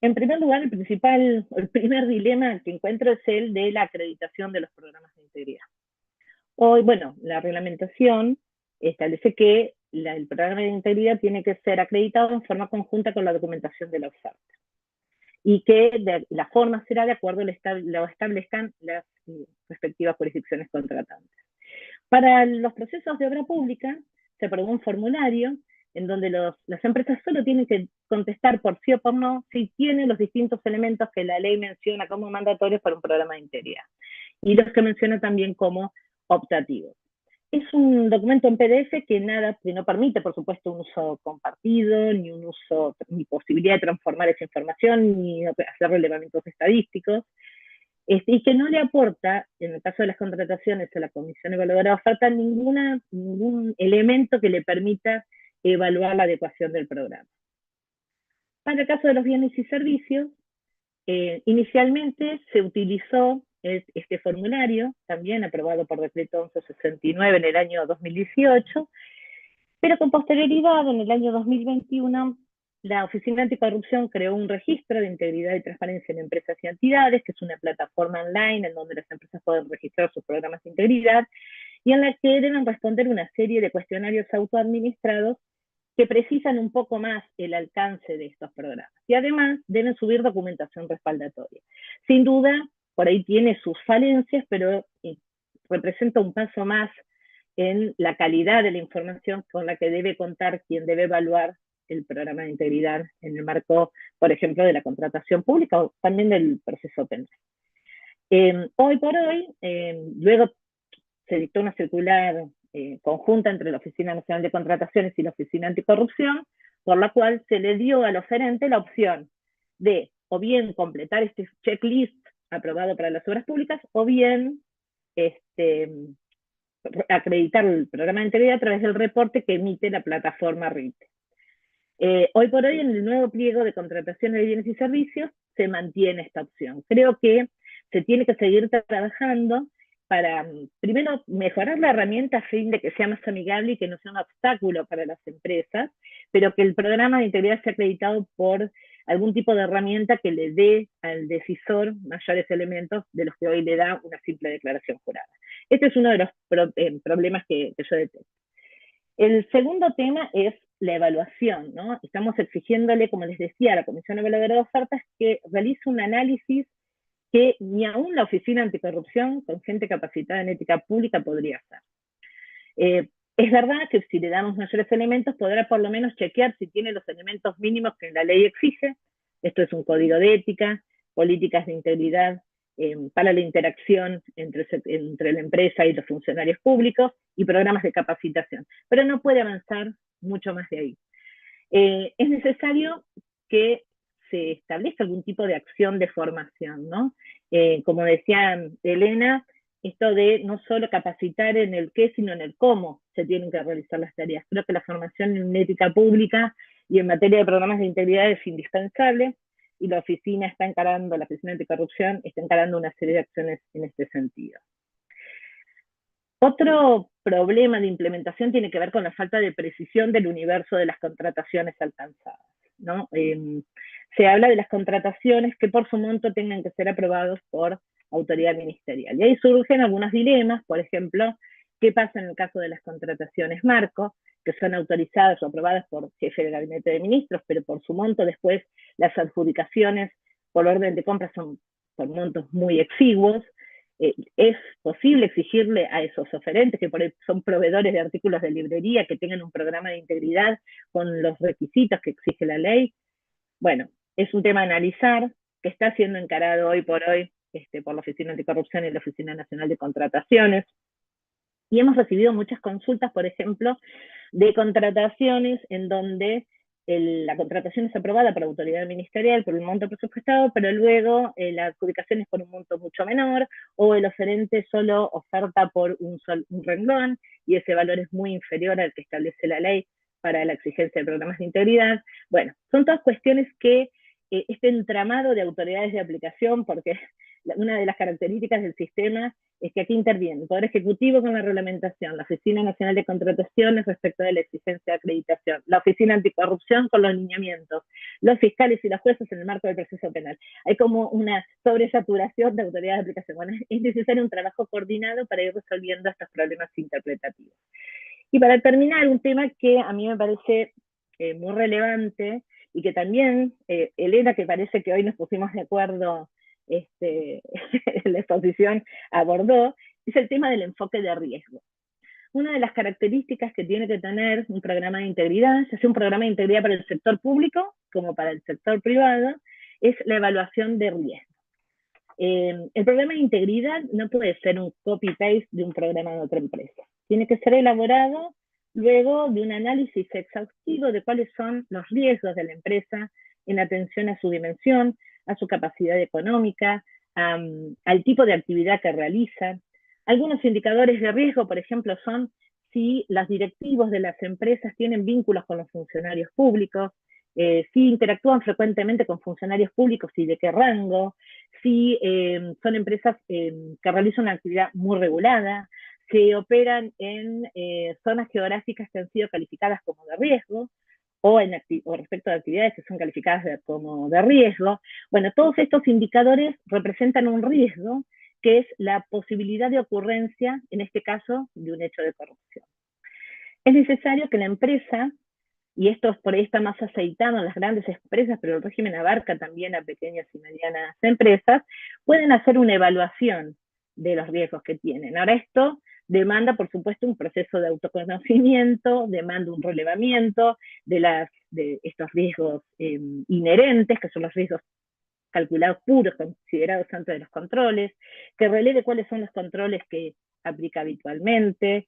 En primer lugar, el primer dilema que encuentro es el de la acreditación de los programas de integridad. Hoy, bueno, la reglamentación establece que el programa de integridad tiene que ser acreditado en forma conjunta con la documentación de la oferta y que la forma será de acuerdo a lo establezcan las respectivas jurisdicciones contratantes. Para los procesos de obra pública se aprobó un formulario en donde las empresas solo tienen que contestar por sí o por no si tienen los distintos elementos que la ley menciona como mandatorios para un programa de integridad y los que menciona también como optativos. Es un documento en PDF que no permite, por supuesto, un uso compartido, ni posibilidad de transformar esa información, ni hacer relevamientos estadísticos, y que no le aporta, en el caso de las contrataciones a la Comisión Evaluadora de Oferta, ningún elemento que le permita evaluar la adecuación del programa. Para el caso de los bienes y servicios, inicialmente se utilizó este formulario, también aprobado por decreto 1169 en el año 2018, pero con posterioridad, en el año 2021, la Oficina Anticorrupción creó un registro de integridad y transparencia en empresas y entidades, que es una plataforma online en donde las empresas pueden registrar sus programas de integridad y en la que deben responder una serie de cuestionarios autoadministrados que precisan un poco más el alcance de estos programas. Y además deben subir documentación respaldatoria. Sin duda, por ahí tiene sus falencias, pero representa un paso más en la calidad de la información con la que debe contar quien debe evaluar el programa de integridad en el marco, por ejemplo, de la contratación pública o también del proceso penal. Hoy por hoy, luego se dictó una circular conjunta entre la Oficina Nacional de Contrataciones y la Oficina Anticorrupción, por la cual se le dio al oferente la opción de o bien completar este checklist aprobado para las obras públicas, o bien acreditar el programa de integridad a través del reporte que emite la plataforma RITE. Hoy por hoy, en el nuevo pliego de contrataciones de bienes y servicios, se mantiene esta opción. Creo que se tiene que seguir trabajando para, primero, mejorar la herramienta a fin de que sea más amigable y que no sea un obstáculo para las empresas, pero que el programa de integridad sea acreditado por algún tipo de herramienta que le dé al decisor mayores elementos de los que hoy le da una simple declaración jurada. Este es uno de los problemas que yo detecto. El segundo tema es la evaluación, ¿no? Estamos exigiéndole, como les decía, a la Comisión Evaluadora de Ofertas que realice un análisis que ni aún la Oficina Anticorrupción, con gente capacitada en ética pública, podría hacer. Es verdad que si le damos mayores elementos, podrá por lo menos chequear si tiene los elementos mínimos que la ley exige. Esto es un código de ética, políticas de integridad para la interacción entre la empresa y los funcionarios públicos y programas de capacitación. Pero no puede avanzar mucho más de ahí. Es necesario que se establezca algún tipo de acción de formación, ¿no? Como decía Elena, esto de no solo capacitar en el qué, sino en el cómo se tienen que realizar las tareas. Creo que la formación en ética pública y en materia de programas de integridad es indispensable, y la Oficina Anticorrupción está encarando una serie de acciones en este sentido. Otro problema de implementación tiene que ver con la falta de precisión del universo de las contrataciones alcanzadas, ¿no? Se habla de las contrataciones que por su monto tengan que ser aprobados por autoridad ministerial. Y ahí surgen algunos dilemas, por ejemplo, ¿qué pasa en el caso de las contrataciones marco, que son autorizadas o aprobadas por jefe de gabinete de ministros, pero por su monto después las adjudicaciones por orden de compra son por montos muy exiguos? Es posible exigirle a esos oferentes, que por ahí son proveedores de artículos de librería, que tengan un programa de integridad con los requisitos que exige la ley. Bueno, es un tema a analizar, que está siendo encarado hoy por hoy por la Oficina Anticorrupción y la Oficina Nacional de Contrataciones. Y hemos recibido muchas consultas, por ejemplo, de contrataciones en donde la contratación es aprobada por autoridad ministerial por un monto presupuestado, pero luego la adjudicación es por un monto mucho menor, o el oferente solo oferta por un renglón, y ese valor es muy inferior al que establece la ley para la exigencia de programas de integridad. Bueno, son todas cuestiones que este entramado de autoridades de aplicación, porque una de las características del sistema es que aquí interviene el Poder Ejecutivo con la reglamentación, la Oficina Nacional de Contrataciones respecto de la exigencia de acreditación, la Oficina Anticorrupción con los lineamientos, los fiscales y los jueces en el marco del proceso penal. Hay como una sobresaturación de autoridades de aplicación. Bueno, es necesario un trabajo coordinado para ir resolviendo estos problemas interpretativos. Y para terminar, un tema que a mí me parece muy relevante y que también, Elena, que parece que hoy nos pusimos de acuerdo en la exposición, abordó, es el tema del enfoque de riesgo. Una de las características que tiene que tener un programa de integridad, ya sea un programa de integridad para el sector público como para el sector privado, es la evaluación de riesgo. El programa de integridad no puede ser un copy-paste de un programa de otra empresa. Tiene que ser elaborado luego de un análisis exhaustivo de cuáles son los riesgos de la empresa en atención a su dimensión, a su capacidad económica, al tipo de actividad que realizan. Algunos indicadores de riesgo, por ejemplo, son si los directivos de las empresas tienen vínculos con los funcionarios públicos, si interactúan frecuentemente con funcionarios públicos y de qué rango, si son empresas que realizan una actividad muy regulada, si operan en zonas geográficas que han sido calificadas como de riesgo, o respecto de actividades que son calificadas como de riesgo. Bueno, todos estos indicadores representan un riesgo, que es la posibilidad de ocurrencia, en este caso, de un hecho de corrupción. Es necesario que la empresa, y esto por ahí está más aceitado en las grandes empresas, pero el régimen abarca también a pequeñas y medianas empresas, pueden hacer una evaluación de los riesgos que tienen. Ahora, esto demanda, por supuesto, un proceso de autoconocimiento, demanda un relevamiento de estos riesgos inherentes, que son los riesgos calculados puros, considerados antes de los controles, que releve cuáles son los controles que aplica habitualmente,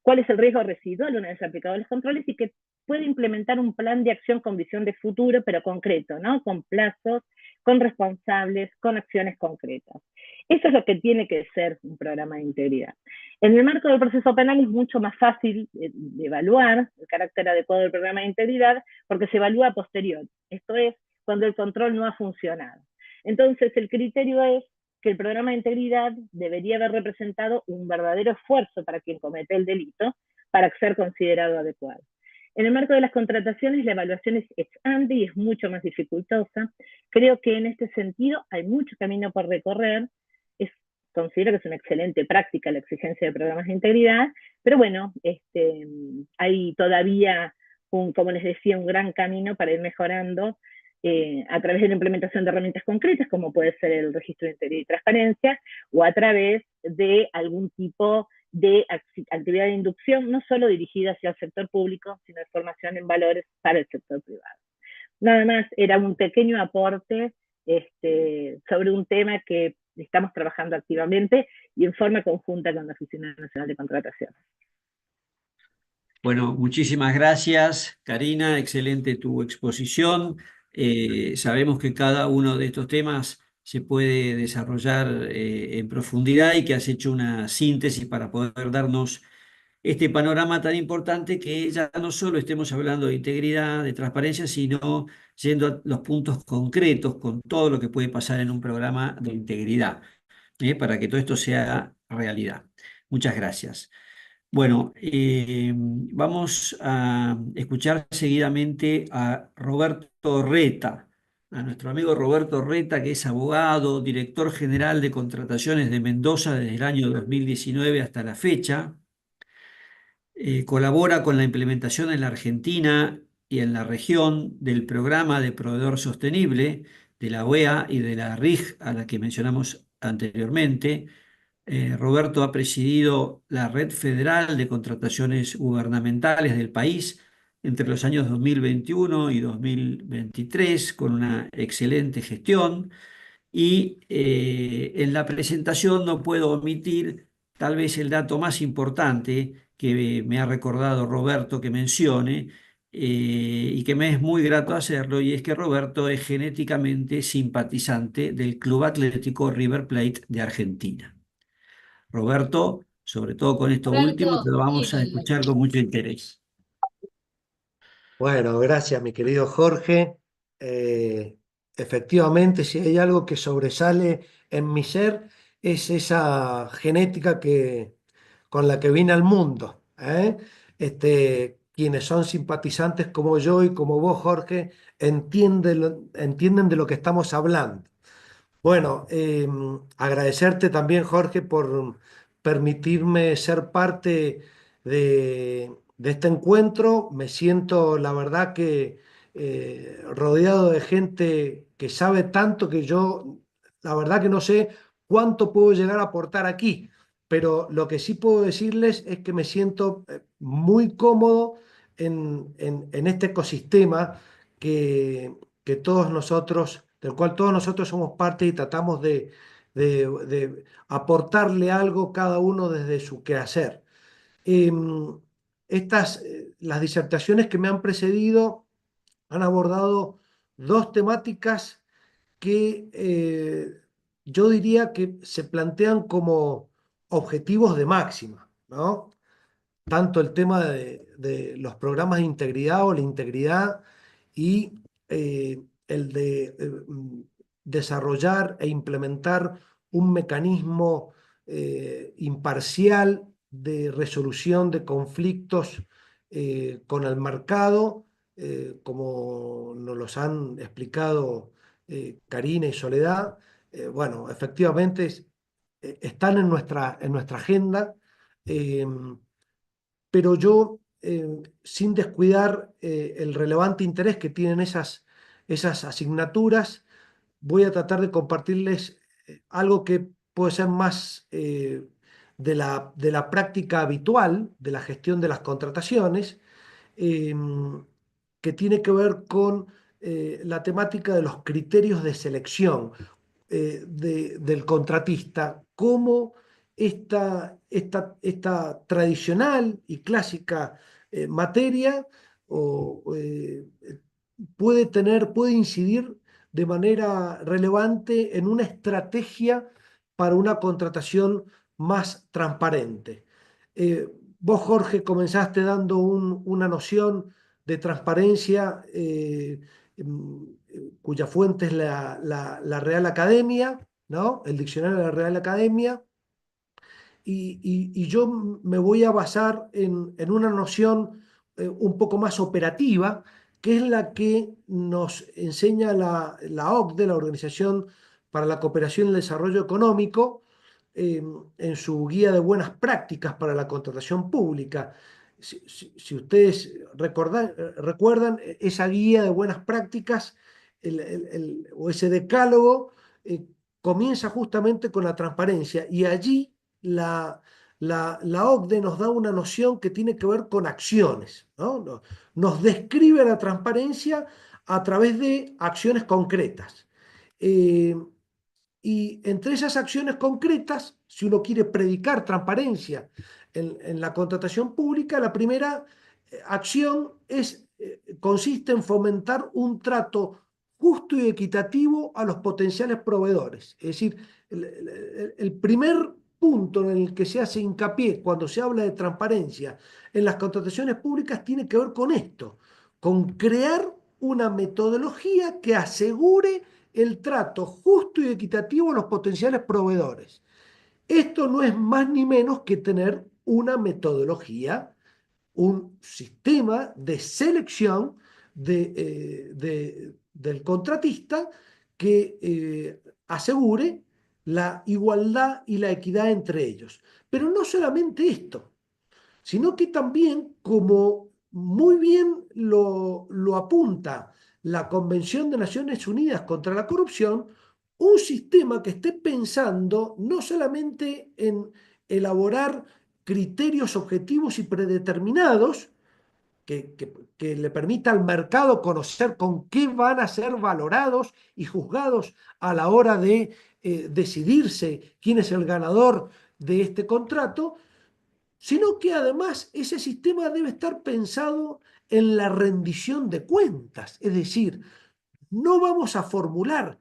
cuál es el riesgo residual una vez aplicados los controles, y que puede implementar un plan de acción con visión de futuro, pero concreto, ¿no? Con plazos, con responsables, con acciones concretas. Eso es lo que tiene que ser un programa de integridad. En el marco del proceso penal es mucho más fácil de evaluar el carácter adecuado del programa de integridad, porque se evalúa a posteriori. Esto es, cuando el control no ha funcionado. Entonces, el criterio es que el programa de integridad debería haber representado un verdadero esfuerzo para quien comete el delito para ser considerado adecuado. En el marco de las contrataciones, la evaluación es ex ante y es mucho más dificultosa. Creo que en este sentido hay mucho camino por recorrer. Considero que es una excelente práctica la exigencia de programas de integridad, pero bueno, hay todavía, como les decía, un gran camino para ir mejorando a través de la implementación de herramientas concretas, como puede ser el registro de integridad y transparencia, o a través de algún tipo de actividad de inducción, no solo dirigida hacia el sector público, sino de formación en valores para el sector privado. Nada más, era un pequeño aporte sobre un tema que estamos trabajando activamente y en forma conjunta con la Oficina Nacional de Contratación. Bueno, muchísimas gracias, Karina. Excelente tu exposición. Sabemos que cada uno de estos temas se puede desarrollar en profundidad y que has hecho una síntesis para poder darnos este panorama tan importante, que ya no solo estemos hablando de integridad, de transparencia, sino yendo a los puntos concretos con todo lo que puede pasar en un programa de integridad, para que todo esto sea realidad. Muchas gracias. Bueno, vamos a escuchar seguidamente a Roberto Reta, a nuestro amigo Roberto Reta, que es abogado, director general de contrataciones de Mendoza desde el año 2019 hasta la fecha. Colabora con la implementación en la Argentina y en la región del programa de proveedor sostenible de la OEA y de la RIG, a la que mencionamos anteriormente. Roberto ha presidido la Red Federal de Contrataciones Gubernamentales del país entre los años 2021 y 2023, con una excelente gestión. Y en la presentación no puedo omitir tal vez el dato más importante que me ha recordado Roberto que mencione, y que me es muy grato hacerlo, y es que Roberto es genéticamente simpatizante del Club Atlético River Plate de Argentina. Roberto, sobre todo con esto último, te lo vamos a escuchar con mucho interés. Bueno, gracias, mi querido Jorge. Eh, Efectivamente, si hay algo que sobresale en mi ser, es esa genética con la que vine al mundo, ¿eh? Quienes son simpatizantes como yo y como vos, Jorge, entienden de lo que estamos hablando. Bueno, agradecerte también, Jorge, por permitirme ser parte de este encuentro. Me siento, la verdad, que rodeado de gente que sabe tanto que yo, la verdad que no sé cuánto puedo llegar a aportar aquí, pero lo que sí puedo decirles es que me siento muy cómodo en este ecosistema que todos nosotros, del cual todos nosotros somos parte y tratamos de aportarle algo cada uno desde su quehacer. Em, las disertaciones que me han precedido han abordado dos temáticas que yo diría que se plantean como objetivos de máxima, ¿no? Tanto el tema de los programas de integridad o la integridad y el de desarrollar e implementar un mecanismo imparcial de resolución de conflictos con el mercado, como nos los han explicado Karina y Soledad. Bueno, efectivamente están en nuestra agenda. Pero yo, sin descuidar el relevante interés que tienen esas asignaturas, voy a tratar de compartirles algo que puede ser más de la práctica habitual de la gestión de las contrataciones, que tiene que ver con la temática de los criterios de selección del contratista, cómo esta tradicional y clásica materia puede incidir de manera relevante en una estrategia para una contratación más transparente. Vos, Jorge, comenzaste dando una noción de transparencia cuya fuente es la Real Academia, ¿no? El diccionario de la Real Academia. Y yo me voy a basar en una noción un poco más operativa, que es la que nos enseña la OCDE, la Organización para la Cooperación y el Desarrollo Económico, en su guía de buenas prácticas para la contratación pública. Si ustedes recuerdan, esa guía de buenas prácticas o ese decálogo comienza justamente con la transparencia, y allí la OCDE nos da una noción que tiene que ver con acciones, ¿no? Nos describe la transparencia a través de acciones concretas. Y entre esas acciones concretas, si uno quiere predicar transparencia en la contratación pública, la primera acción consiste en fomentar un trato justo y equitativo a los potenciales proveedores. Es decir, el primer punto en el que se hace hincapié cuando se habla de transparencia en las contrataciones públicas tiene que ver con esto, con crear una metodología que asegure el trato justo y equitativo a los potenciales proveedores. Esto no es más ni menos que tener una metodología, un sistema de selección del contratista que asegure la igualdad y la equidad entre ellos. Pero no solamente esto, sino que también, como muy bien lo apunta la Convención de Naciones Unidas contra la Corrupción, un sistema que esté pensando no solamente en elaborar criterios objetivos y predeterminados, que le permita al mercado conocer con qué van a ser valorados y juzgados a la hora de decidirse quién es el ganador de este contrato, sino que además ese sistema debe estar pensado en la rendición de cuentas. Es decir, no vamos a formular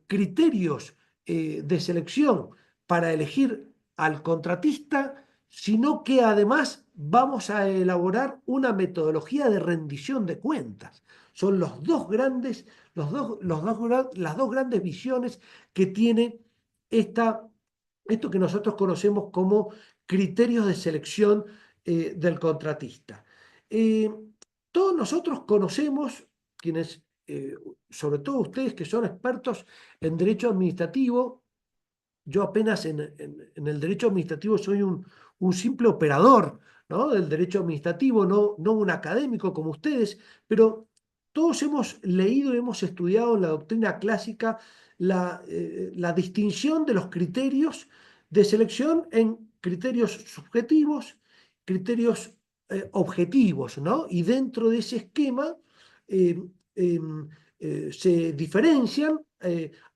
criterios de selección para elegir al contratista, sino que además vamos a elaborar una metodología de rendición de cuentas. Son las dos grandes visiones que tiene esto que nosotros conocemos como criterios de selección del contratista. Todos nosotros conocemos, quienes, sobre todo ustedes que son expertos en derecho administrativo, yo apenas en el derecho administrativo soy un simple operador, ¿no?, del derecho administrativo, no un académico como ustedes, pero todos hemos leído y hemos estudiado en la doctrina clásica la distinción de los criterios de selección en criterios subjetivos, criterios objetivos, ¿no? Y dentro de ese esquema se diferencian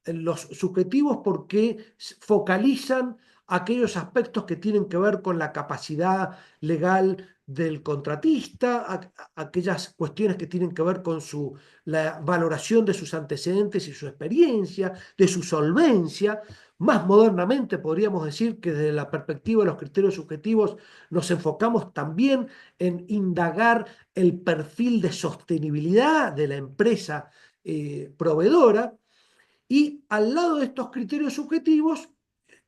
los subjetivos porque focalizan aquellos aspectos que tienen que ver con la capacidad legal del contratista, aquellas cuestiones que tienen que ver con la valoración de sus antecedentes y su experiencia, de su solvencia. Más modernamente podríamos decir que desde la perspectiva de los criterios subjetivos nos enfocamos también en indagar el perfil de sostenibilidad de la empresa proveedora. Y al lado de estos criterios subjetivos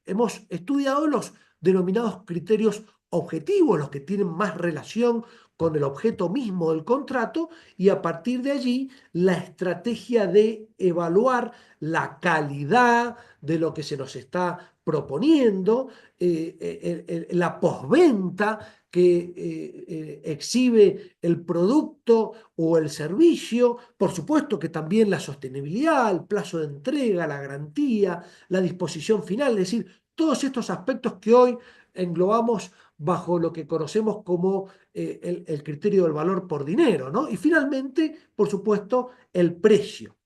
hemos estudiado los denominados criterios objetivos, los que tienen más relación con el objeto mismo del contrato, y a partir de allí la estrategia de evaluar la calidad de lo que se nos está proponiendo, la postventa que exhibe el producto o el servicio, por supuesto que también la sostenibilidad, el plazo de entrega, la garantía, la disposición final, es decir, todos estos aspectos que hoy englobamos bajo lo que conocemos como el criterio del valor por dinero, ¿no? Y finalmente, por supuesto, el precio.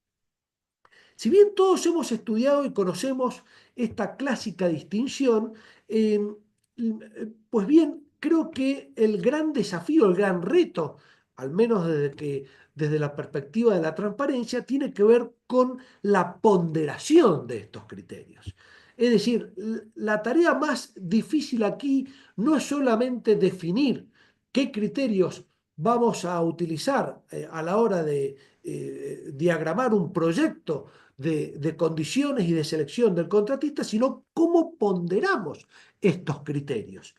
Si bien todos hemos estudiado y conocemos esta clásica distinción, pues bien, creo que el gran desafío, el gran reto, al menos desde la perspectiva de la transparencia, tiene que ver con la ponderación de estos criterios. Es decir, la tarea más difícil aquí no es solamente definir qué criterios vamos a utilizar a la hora de diagramar un proyecto de condiciones y de selección del contratista, sino cómo ponderamos estos criterios.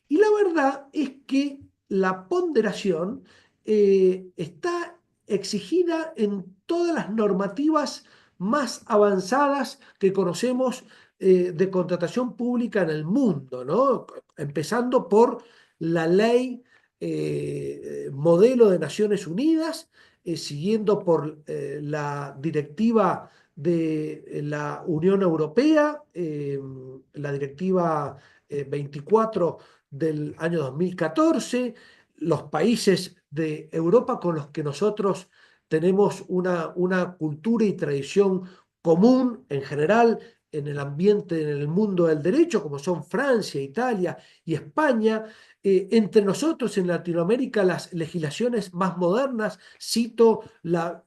Y la verdad es que la ponderación está exigida en todas las normativas más avanzadas que conocemos de contratación pública en el mundo, ¿no? Empezando por la ley modelo de Naciones Unidas, siguiendo por la directiva de la Unión Europea, la directiva 24 del año 2014, los países de Europa con los que nosotros tenemos una cultura y tradición común en general en el ambiente, en el mundo del derecho, como son Francia, Italia y España. Entre nosotros en Latinoamérica, las legislaciones más modernas, cito la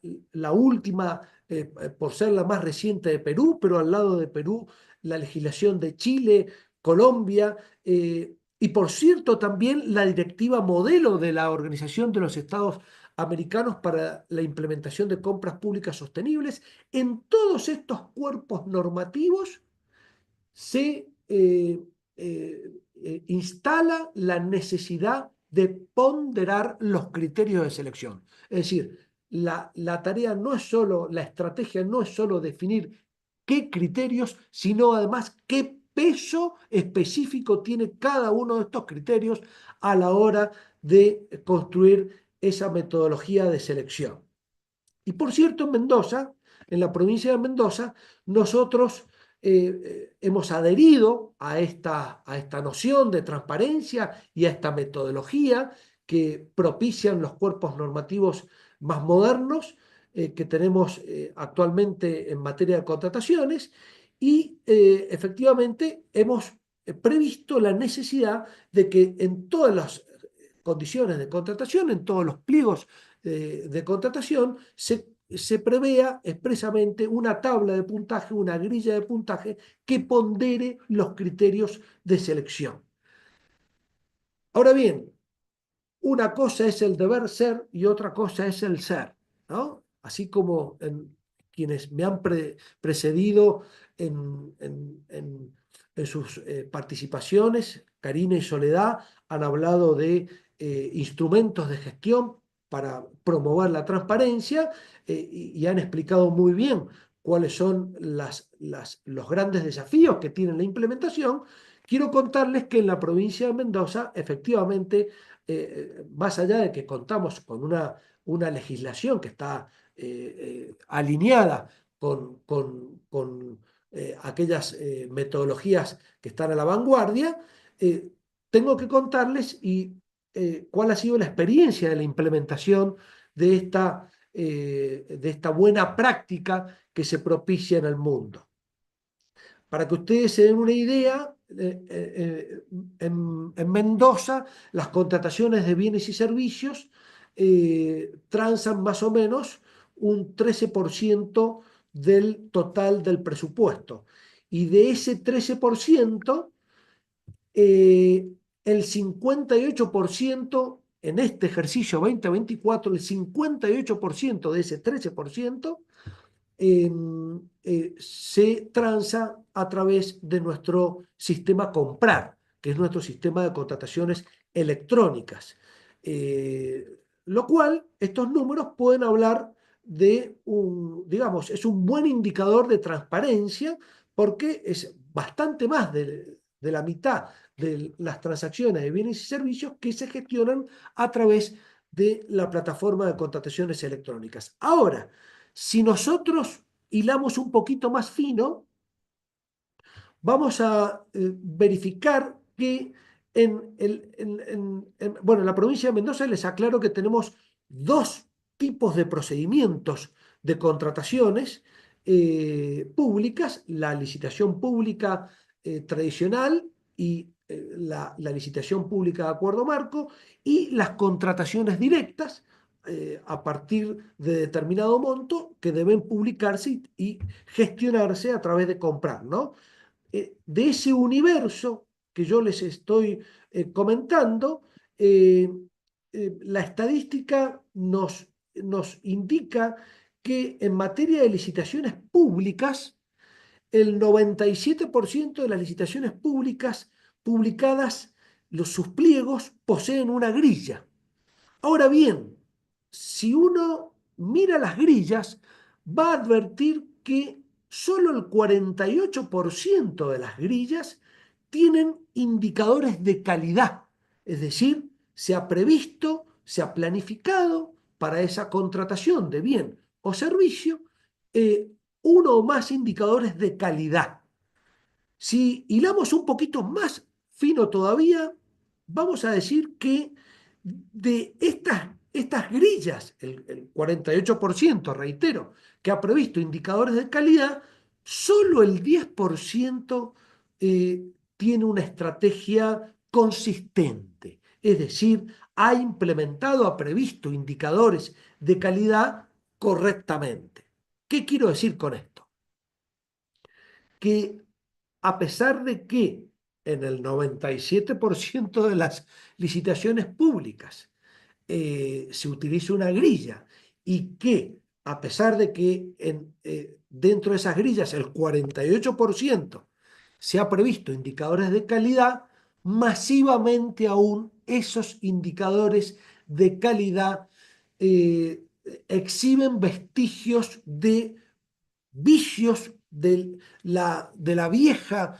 última, por ser la más reciente de Perú, pero al lado de Perú, la legislación de Chile, Colombia, y por cierto también la directiva modelo de la Organización de los Estados Americanos para la implementación de compras públicas sostenibles. En todos estos cuerpos normativos se instala la necesidad de ponderar los criterios de selección. Es decir, la tarea no es solo, la estrategia no es solo definir qué criterios, sino además qué peso específico tiene cada uno de estos criterios a la hora de construir esa metodología de selección. Y por cierto, en Mendoza, en la provincia de Mendoza, nosotros hemos adherido a esta noción de transparencia y a esta metodología que propician los cuerpos normativos más modernos que tenemos actualmente en materia de contrataciones y efectivamente hemos previsto la necesidad de que en todas las condiciones de contratación, en todos los pliegos de contratación, se prevea expresamente una tabla de puntaje, una grilla de puntaje que pondere los criterios de selección. Ahora bien, una cosa es el deber ser y otra cosa es el ser, ¿no? Así como quienes me han precedido en sus participaciones, Karina y Soledad, han hablado de instrumentos de gestión para promover la transparencia y han explicado muy bien cuáles son los grandes desafíos que tiene la implementación. Quiero contarles que en la provincia de Mendoza, efectivamente, más allá de que contamos con una legislación que está alineada con aquellas metodologías que están a la vanguardia, tengo que contarles cuál ha sido la experiencia de la implementación de esta buena práctica que se propicia en el mundo. Para que ustedes se den una idea, en Mendoza las contrataciones de bienes y servicios transan más o menos un 13% del total del presupuesto. Y de ese 13%, el 58% en este ejercicio 2024, el 58% de ese 13% se transa a través de nuestro sistema Comprar, que es nuestro sistema de contrataciones electrónicas. Lo cual, estos números pueden hablar de digamos, es un buen indicador de transparencia porque es bastante más de la mitad de las transacciones de bienes y servicios que se gestionan a través de la plataforma de contrataciones electrónicas. Ahora, si nosotros hilamos un poquito más fino, vamos a verificar que bueno, en la provincia de Mendoza les aclaro que tenemos dos tipos de procedimientos de contrataciones públicas, la licitación pública tradicional y la licitación pública de acuerdo marco y las contrataciones directas a partir de determinado monto que deben publicarse y gestionarse a través de Comprar, ¿no? De ese universo que yo les estoy comentando, la estadística nos indica que en materia de licitaciones públicas, el 97% de las licitaciones públicas publicadas, sus pliegos poseen una grilla. Ahora bien, si uno mira las grillas, va a advertir que solo el 48% de las grillas tienen indicadores de calidad, es decir, se ha previsto, se ha planificado para esa contratación de bien o servicio uno o más indicadores de calidad. Si hilamos un poquito más fino todavía, vamos a decir que de estas grillas, el 48%, reitero, que ha previsto indicadores de calidad, solo el 10% tiene una estrategia consistente. Es decir, ha implementado, ha previsto indicadores de calidad correctamente. ¿Qué quiero decir con esto? Que a pesar de que en el 97% de las licitaciones públicas se utiliza una grilla y que a pesar de que dentro de esas grillas el 48% se ha previsto indicadores de calidad, masivamente aún esos indicadores de calidad exhiben vestigios de vicios de la vieja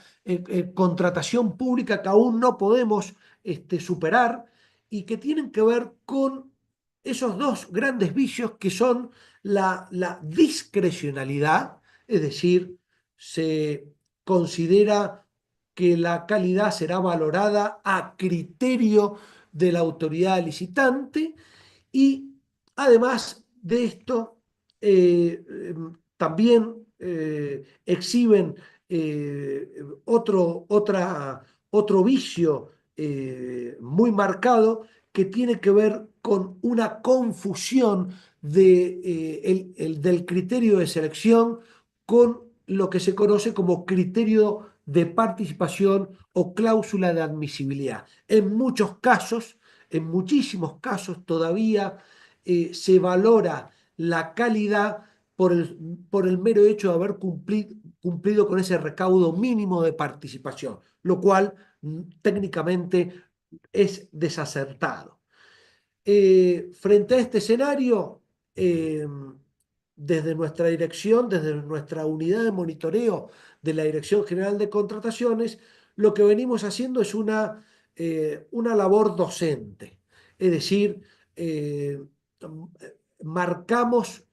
contratación pública que aún no podemos superar y que tienen que ver con esos dos grandes vicios que son la discrecionalidad, es decir, se considera que la calidad será valorada a criterio de la autoridad licitante y además de esto, también exhiben otro vicio muy marcado que tiene que ver con una confusión del criterio de selección con lo que se conoce como criterio de participación o cláusula de admisibilidad. En muchos casos, en muchísimos casos todavía se valora la calidad por el mero hecho de haber cumplido con ese recaudo mínimo de participación, lo cual técnicamente es desacertado. Frente a este escenario, desde nuestra dirección, desde nuestra unidad de monitoreo de la Dirección General de Contrataciones, lo que venimos haciendo es una labor docente. Es decir, marcamos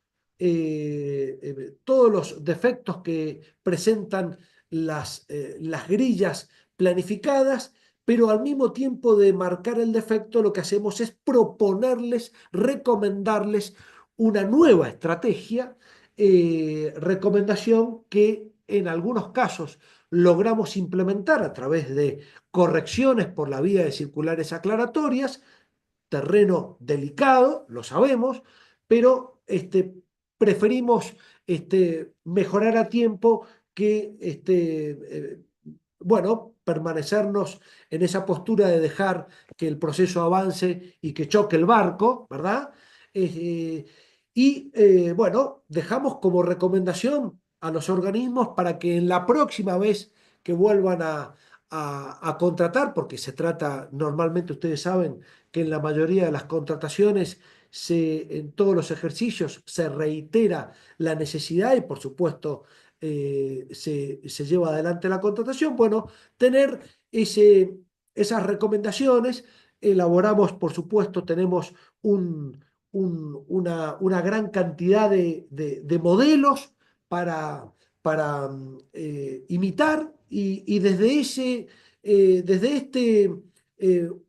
todos los defectos que presentan las grillas planificadas, pero al mismo tiempo de marcar el defecto, lo que hacemos es proponerles, recomendarles una nueva estrategia, recomendación que en algunos casos logramos implementar a través de correcciones por la vía de circulares aclaratorias, terreno delicado, lo sabemos, pero preferimos mejorar a tiempo que bueno, permanecernos en esa postura de dejar que el proceso avance y que choque el barco, ¿verdad? Bueno, dejamos como recomendación a los organismos para que en la próxima vez que vuelvan a contratar, porque se trata, normalmente ustedes saben que en la mayoría de las contrataciones, en todos los ejercicios, se reitera la necesidad y por supuesto se lleva adelante la contratación. Bueno, tener esas recomendaciones, elaboramos, por supuesto, tenemos una gran cantidad de modelos para imitar y desde este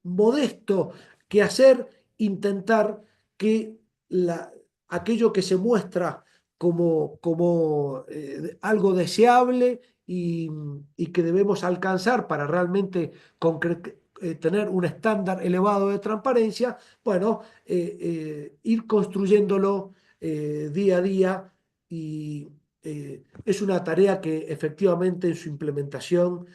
modesto quehacer intentar que aquello que se muestra como algo deseable y que debemos alcanzar para realmente tener un estándar elevado de transparencia, bueno, ir construyéndolo día a día y es una tarea que efectivamente en su implementación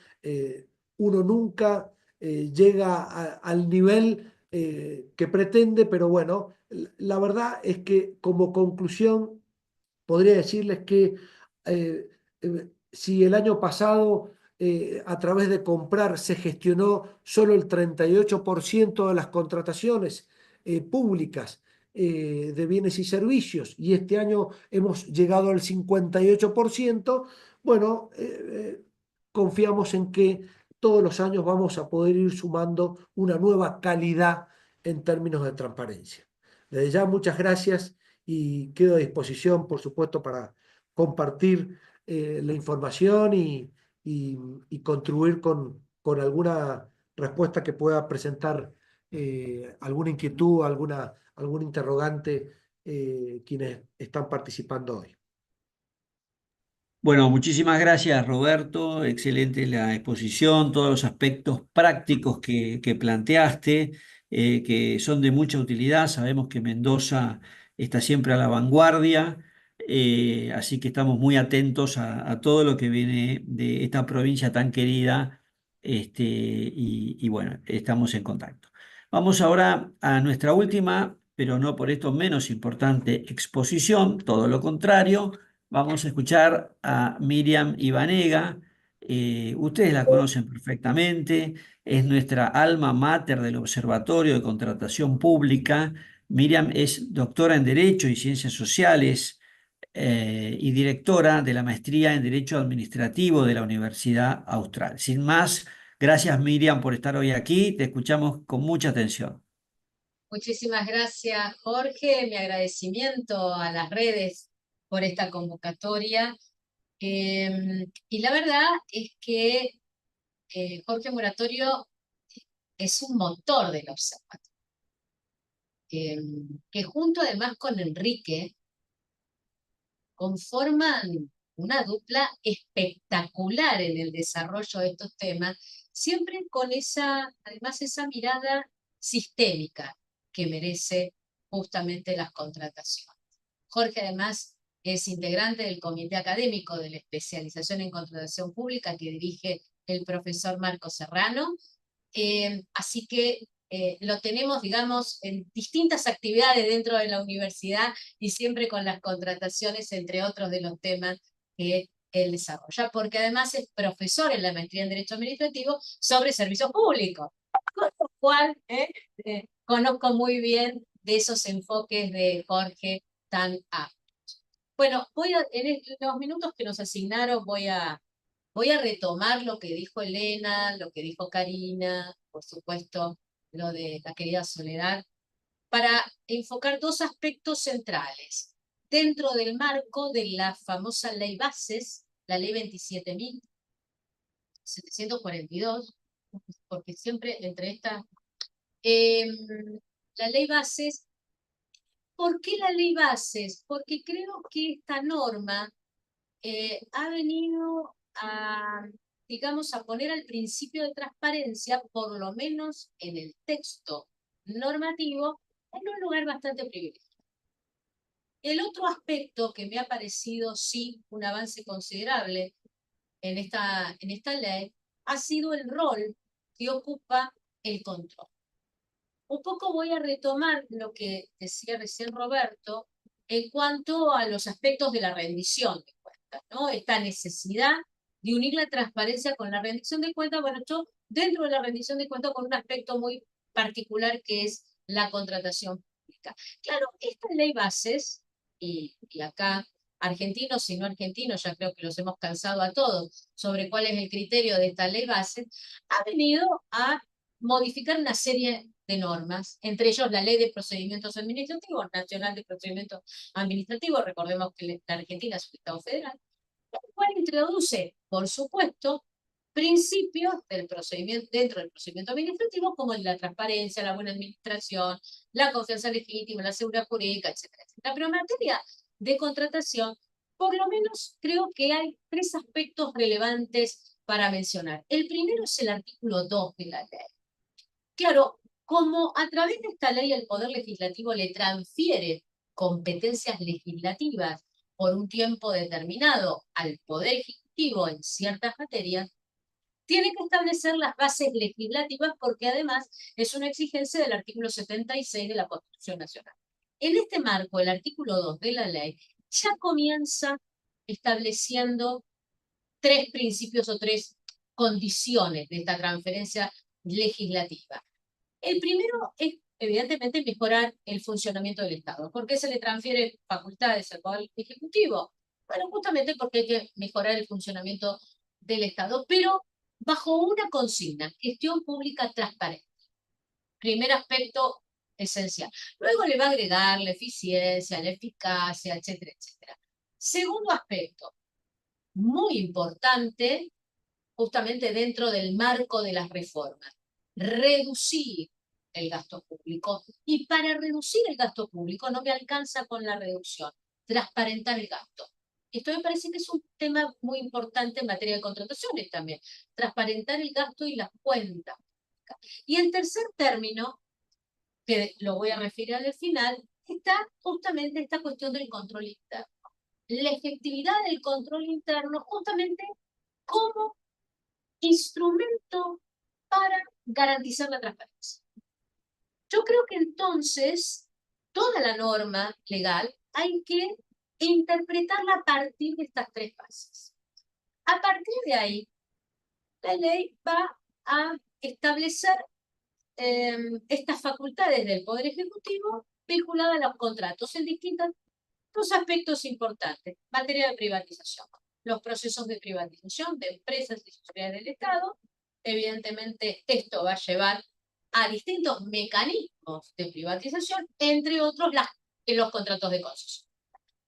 uno nunca llega al nivel que pretende, pero bueno, la verdad es que como conclusión podría decirles que si el año pasado a través de comprar se gestionó solo el 38% de las contrataciones públicas de bienes y servicios y este año hemos llegado al 58%, bueno, confiamos en que todos los años vamos a poder ir sumando una nueva calidad en términos de transparencia. Desde ya, muchas gracias y quedo a disposición, por supuesto, para compartir la información y contribuir con alguna respuesta que pueda presentar alguna inquietud, algún interrogante quienes están participando hoy. Bueno, muchísimas gracias, Roberto. Excelente la exposición, todos los aspectos prácticos que planteaste, que son de mucha utilidad. Sabemos que Mendoza está siempre a la vanguardia, así que estamos muy atentos a todo lo que viene de esta provincia tan querida, y bueno, estamos en contacto. Vamos ahora a nuestra última, pero no por esto menos importante, exposición, todo lo contrario. Vamos a escuchar a Miriam Ibanega. Ustedes la conocen perfectamente, es nuestra alma mater del Observatorio de Contratación Pública. Miriam es doctora en Derecho y Ciencias Sociales, y directora de la maestría en Derecho Administrativo de la Universidad Austral. Sin más, gracias, Miriam, por estar hoy aquí. Te escuchamos con mucha atención. Muchísimas gracias, Jorge. Mi agradecimiento a las redes por esta convocatoria. Y la verdad es que Jorge Moratorio es un motor del observatorio, que junto además con Enrique conforman una dupla espectacular en el desarrollo de estos temas, siempre con además esa mirada sistémica que merece justamente las contrataciones. Jorge además es integrante del comité académico de la especialización en contratación pública que dirige el profesor Marco Serrano, así que lo tenemos, digamos, en distintas actividades dentro de la universidad y siempre con las contrataciones, entre otros de los temas que él desarrolla, porque además es profesor en la maestría en Derecho Administrativo sobre servicios públicos, con lo cual conozco muy bien de esos enfoques de Jorge tan amplios. Bueno, en los minutos que nos asignaron voy a retomar lo que dijo Elena, lo que dijo Karina, por supuesto, lo de la querida Soledad, para enfocar dos aspectos centrales. Dentro del marco de la famosa ley bases, la ley 27.742, porque siempre entre estas... la ley bases, ¿por qué la ley bases? Porque creo que esta norma ha venido a, digamos, a poner al principio de transparencia, por lo menos en el texto normativo, en un lugar bastante privilegiado. El otro aspecto que me ha parecido, sí, un avance considerable en esta ley, ha sido el rol que ocupa el control. Un poco voy a retomar lo que decía recién Roberto en cuanto a los aspectos de la rendición de cuentas, ¿no? Esta necesidad de unir la transparencia con la rendición de cuentas, bueno, yo dentro de la rendición de cuentas con un aspecto muy particular que es la contratación pública. Claro, esta ley bases, y acá argentinos y no argentinos, ya creo que los hemos cansado a todos sobre cuál es el criterio de esta ley bases, ha venido a modificar una serie de normas, entre ellos la Ley de Procedimientos Administrativos, Nacional de Procedimientos Administrativos, recordemos que la Argentina es un Estado federal, el cual introduce, por supuesto, principios del procedimiento, dentro del procedimiento administrativo, como la transparencia, la buena administración, la confianza legítima, la seguridad jurídica, etcétera, etcétera. Pero en materia de contratación, por lo menos creo que hay tres aspectos relevantes para mencionar. El primero es el artículo 2 de la ley. Claro, como a través de esta ley el Poder Legislativo le transfiere competencias legislativas por un tiempo determinado al Poder Ejecutivo en ciertas materias, tiene que establecer las bases legislativas porque además es una exigencia del artículo 76 de la Constitución Nacional. En este marco, el artículo 2 de la ley ya comienza estableciendo tres principios o tres condiciones de esta transferencia legislativa. El primero es, evidentemente, mejorar el funcionamiento del Estado. ¿Por qué se le transfiere facultades al Poder Ejecutivo? Bueno, justamente porque hay que mejorar el funcionamiento del Estado, pero bajo una consigna, gestión pública transparente. Primer aspecto esencial. Luego le va a agregar la eficiencia, la eficacia, etcétera, etcétera. Segundo aspecto, muy importante, justamente dentro del marco de las reformas, reducir el gasto público. Y para reducir el gasto público no me alcanza con la reducción, transparentar el gasto. Esto me parece que es un tema muy importante en materia de contrataciones también, transparentar el gasto y las cuentas. Y en tercer término, que lo voy a referir al final, está justamente esta cuestión del control interno. La efectividad del control interno justamente como instrumento para garantizar la transparencia. Yo creo que entonces toda la norma legal hay que interpretarla a partir de estas tres bases. A partir de ahí, la ley va a establecer estas facultades del Poder Ejecutivo vinculadas a los contratos en distintos aspectos importantes. Materia de privatización, los procesos de privatización de empresas y sociedades del Estado. Evidentemente, esto va a llevar a distintos mecanismos de privatización, entre otros los contratos de concesión.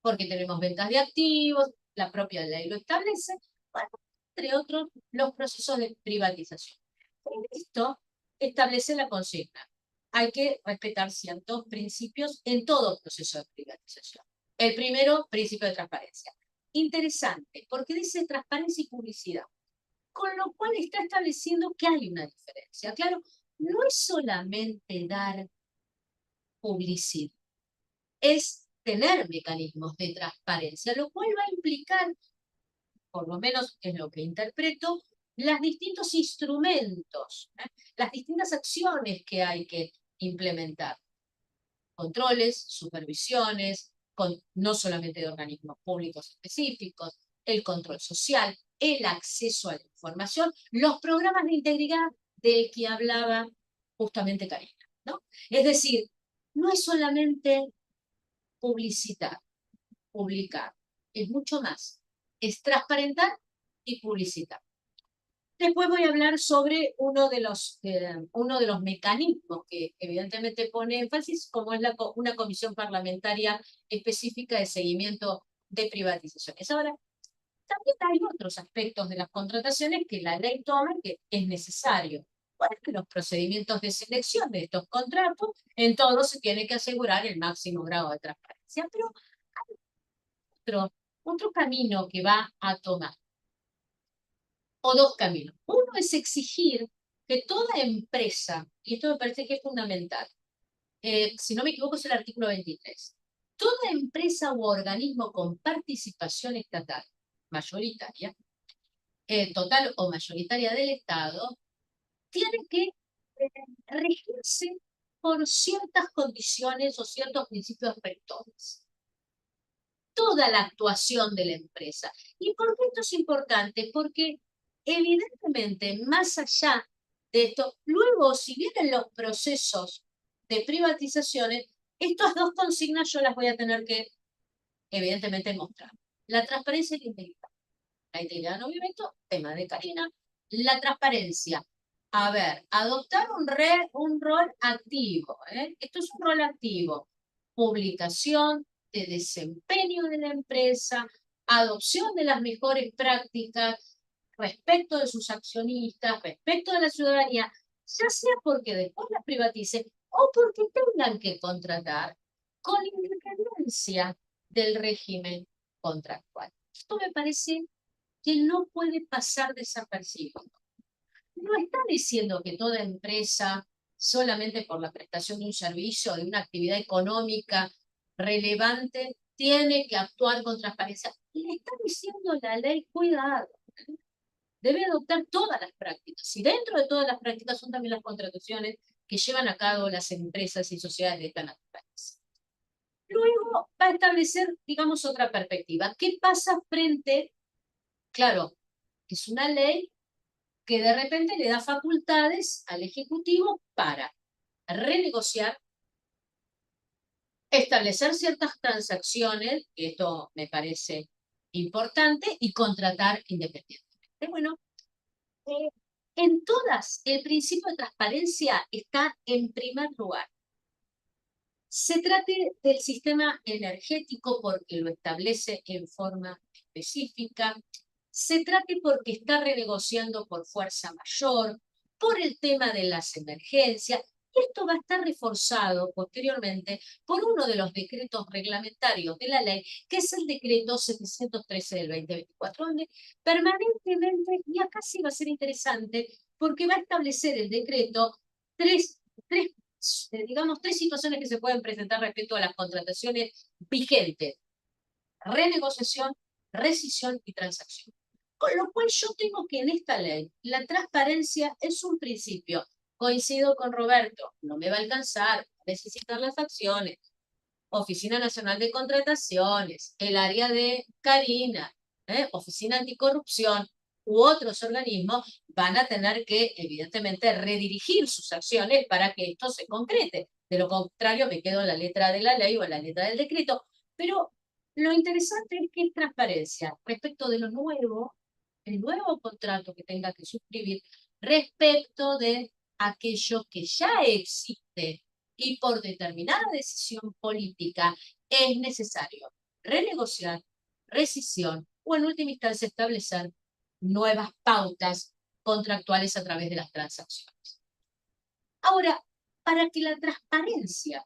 Porque tenemos ventas de activos, la propia ley lo establece, bueno, entre otros los procesos de privatización. En esto establece la consigna. Hay que respetar ciertos principios en todo proceso de privatización. El primero, principio de transparencia. Interesante, porque dice transparencia y publicidad, con lo cual está estableciendo que hay una diferencia. Claro, no es solamente dar publicidad, es tener mecanismos de transparencia, lo cual va a implicar, por lo menos es lo que interpreto, los distintos instrumentos, las distintas acciones que hay que implementar. Controles, supervisiones, no solamente de organismos públicos específicos, el control social, el acceso a la información, los programas de integridad del que hablaba justamente Karina, ¿no? Es decir, no es solamente publicitar, publicar, es mucho más, es transparentar y publicitar. Después voy a hablar sobre uno de los mecanismos que evidentemente pone énfasis, como es una comisión parlamentaria específica de seguimiento de privatizaciones. Ahora, también hay otros aspectos de las contrataciones que la ley toma que es necesario. Bueno, en los procedimientos de selección de estos contratos, en todos se tiene que asegurar el máximo grado de transparencia, pero hay otro camino que va a tomar. O dos caminos. Uno es exigir que toda empresa, y esto me parece que es fundamental, si no me equivoco es el artículo 23, toda empresa u organismo con participación estatal mayoritaria, total o mayoritaria del Estado, tiene que regirse por ciertas condiciones o ciertos principios rectores. Toda la actuación de la empresa. ¿Y por qué esto es importante? Porque evidentemente, más allá de esto, luego, si vienen los procesos de privatizaciones, estas dos consignas yo las voy a tener que, evidentemente, mostrar. La transparencia y la integridad. La integridad, obviamente, tema de Karina. La transparencia. A ver, adoptar un rol activo. Esto es un rol activo. Publicación de desempeño de la empresa, adopción de las mejores prácticas, respecto de sus accionistas, respecto de la ciudadanía, ya sea porque después las privaticen o porque tengan que contratar con independencia del régimen contractual. Esto me parece que no puede pasar desapercibido. No está diciendo que toda empresa, solamente por la prestación de un servicio o de una actividad económica relevante, tiene que actuar con transparencia. Le está diciendo la ley, cuidado, debe adoptar todas las prácticas. Y dentro de todas las prácticas son también las contrataciones que llevan a cabo las empresas y sociedades de esta naturaleza. Luego va a establecer, digamos, otra perspectiva. ¿Qué pasa frente? Claro, es una ley que de repente le da facultades al Ejecutivo para renegociar, establecer ciertas transacciones, que esto me parece importante, y contratar independientemente. Bueno, en todas, el principio de transparencia está en primer lugar. se trate del sistema energético porque lo establece en forma específica, se trate porque está renegociando por fuerza mayor, por el tema de las emergencias, y esto va a estar reforzado posteriormente por uno de los decretos reglamentarios de la ley, que es el decreto 713 del 2024, donde permanentemente, y acá sí va a ser interesante, porque va a establecer el decreto digamos, tres situaciones que se pueden presentar respecto a las contrataciones vigentes: renegociación, rescisión y transacción. Con lo cual yo tengo que en esta ley, la transparencia es un principio. Coincido con Roberto, no me va a alcanzar, necesitar las acciones. Oficina Nacional de Contrataciones, el área de Karina, Oficina Anticorrupción u otros organismos van a tener que, evidentemente, redirigir sus acciones para que esto se concrete. De lo contrario, me quedo en la letra de la ley o en la letra del decreto. Pero lo interesante es que es transparencia respecto de lo nuevo, el nuevo contrato que tenga que suscribir, respecto de aquello que ya existe y por determinada decisión política es necesario renegociar, rescisión o en última instancia establecer nuevas pautas contractuales a través de las transacciones. Ahora, para que la transparencia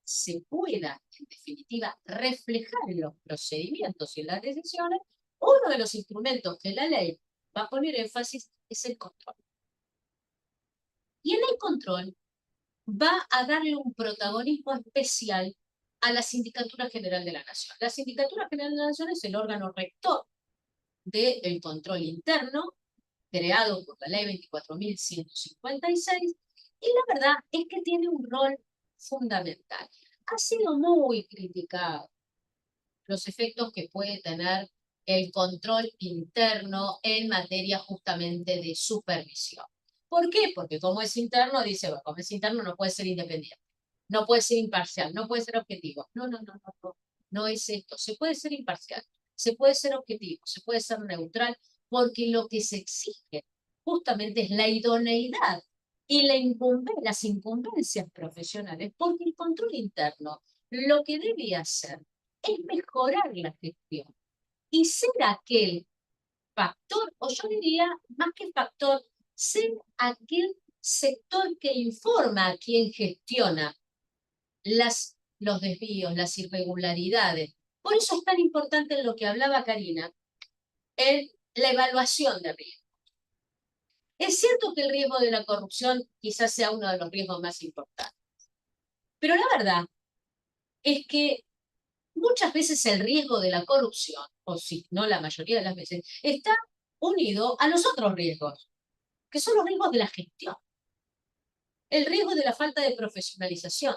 se pueda, en definitiva, reflejar en los procedimientos y en las decisiones, uno de los instrumentos que la ley va a poner énfasis es el control. Y en el control va a darle un protagonismo especial a la Sindicatura General de la Nación. La Sindicatura General de la Nación es el órgano rector del control interno, creado por la ley 24.156, y la verdad es que tiene un rol fundamental. Ha sido muy criticado los efectos que puede tener el control interno en materia justamente de supervisión. ¿Por qué? Porque como es interno, dice, bueno, como es interno no puede ser independiente, no puede ser imparcial, no puede ser objetivo. No es esto. Se puede ser imparcial, se puede ser objetivo, se puede ser neutral, porque lo que se exige justamente es la idoneidad y las incumbencias profesionales, porque el control interno lo que debe hacer es mejorar la gestión y ser aquel factor, o yo diría, más que factor, ser aquel sector que informa a quien gestiona los desvíos, las irregularidades. Por eso es tan importante en lo que hablaba Karina, en la evaluación de riesgo. Es cierto que el riesgo de la corrupción quizás sea uno de los riesgos más importantes, pero la verdad es que muchas veces el riesgo de la corrupción, o si no la mayoría de las veces, está unido a los otros riesgos, que son los riesgos de la gestión. El riesgo de la falta de profesionalización,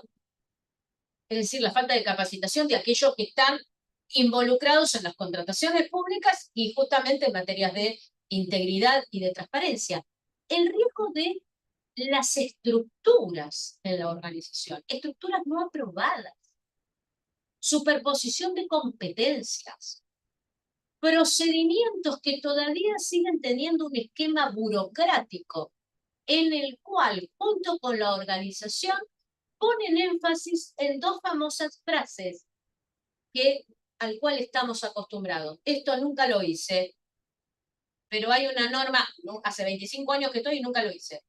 es decir, la falta de capacitación de aquellos que están involucrados en las contrataciones públicas y justamente en materias de integridad y de transparencia. El riesgo de las estructuras en la organización, estructuras no aprobadas, superposición de competencias, procedimientos que todavía siguen teniendo un esquema burocrático en el cual, junto con la organización, ponen énfasis en dos famosas frases al cual estamos acostumbrados. Esto nunca lo hice, pero hay una norma, hace 25 años que estoy y nunca lo hice.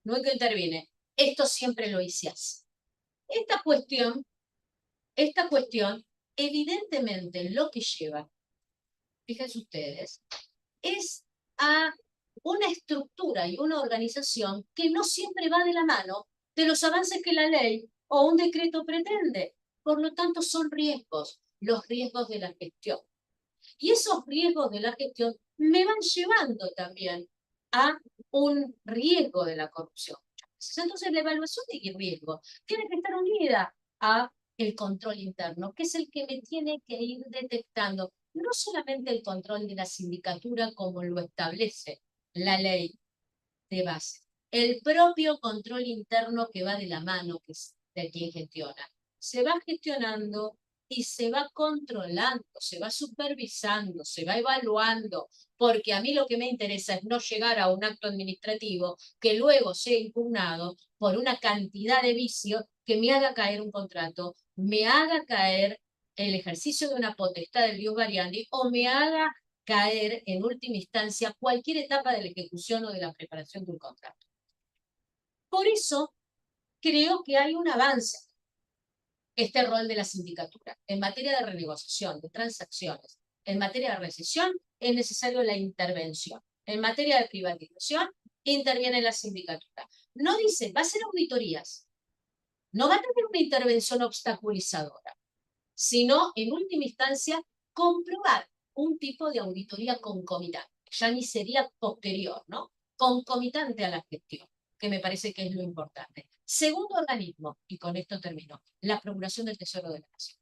Nunca intervine. Esto siempre lo hice así. Esta cuestión, evidentemente lo que lleva, fíjense ustedes, es a una estructura y una organización que no siempre va de la mano de los avances que la ley o un decreto pretende. Por lo tanto, son riesgos, los riesgos de la gestión. Y esos riesgos de la gestión me van llevando también a un riesgo de la corrupción. Entonces, la evaluación de riesgo tiene que estar unida a el control interno, que es el que me tiene que ir detectando no solamente el control de la sindicatura como lo establece la ley de base, el propio control interno que va de la mano, que es de quien gestiona. Se va gestionando y se va controlando, se va supervisando, se va evaluando, porque a mí lo que me interesa es no llegar a un acto administrativo que luego sea impugnado por una cantidad de vicios que me haga caer un contrato, me haga caer el ejercicio de una potestad del ius variandi o me haga caer en última instancia cualquier etapa de la ejecución o de la preparación de un contrato. Por eso creo que hay un avance este rol de la sindicatura. En materia de renegociación, de transacciones, en materia de recesión, es necesario la intervención. En materia de privatización, interviene la sindicatura. No dice, va a ser auditorías. No va a tener una intervención obstaculizadora, sino, en última instancia, comprobar un tipo de auditoría concomitante. Ya ni sería posterior, ¿no? Concomitante a la gestión, que me parece que es lo importante. Segundo organismo, y con esto termino, la Procuración del Tesoro de la Nación.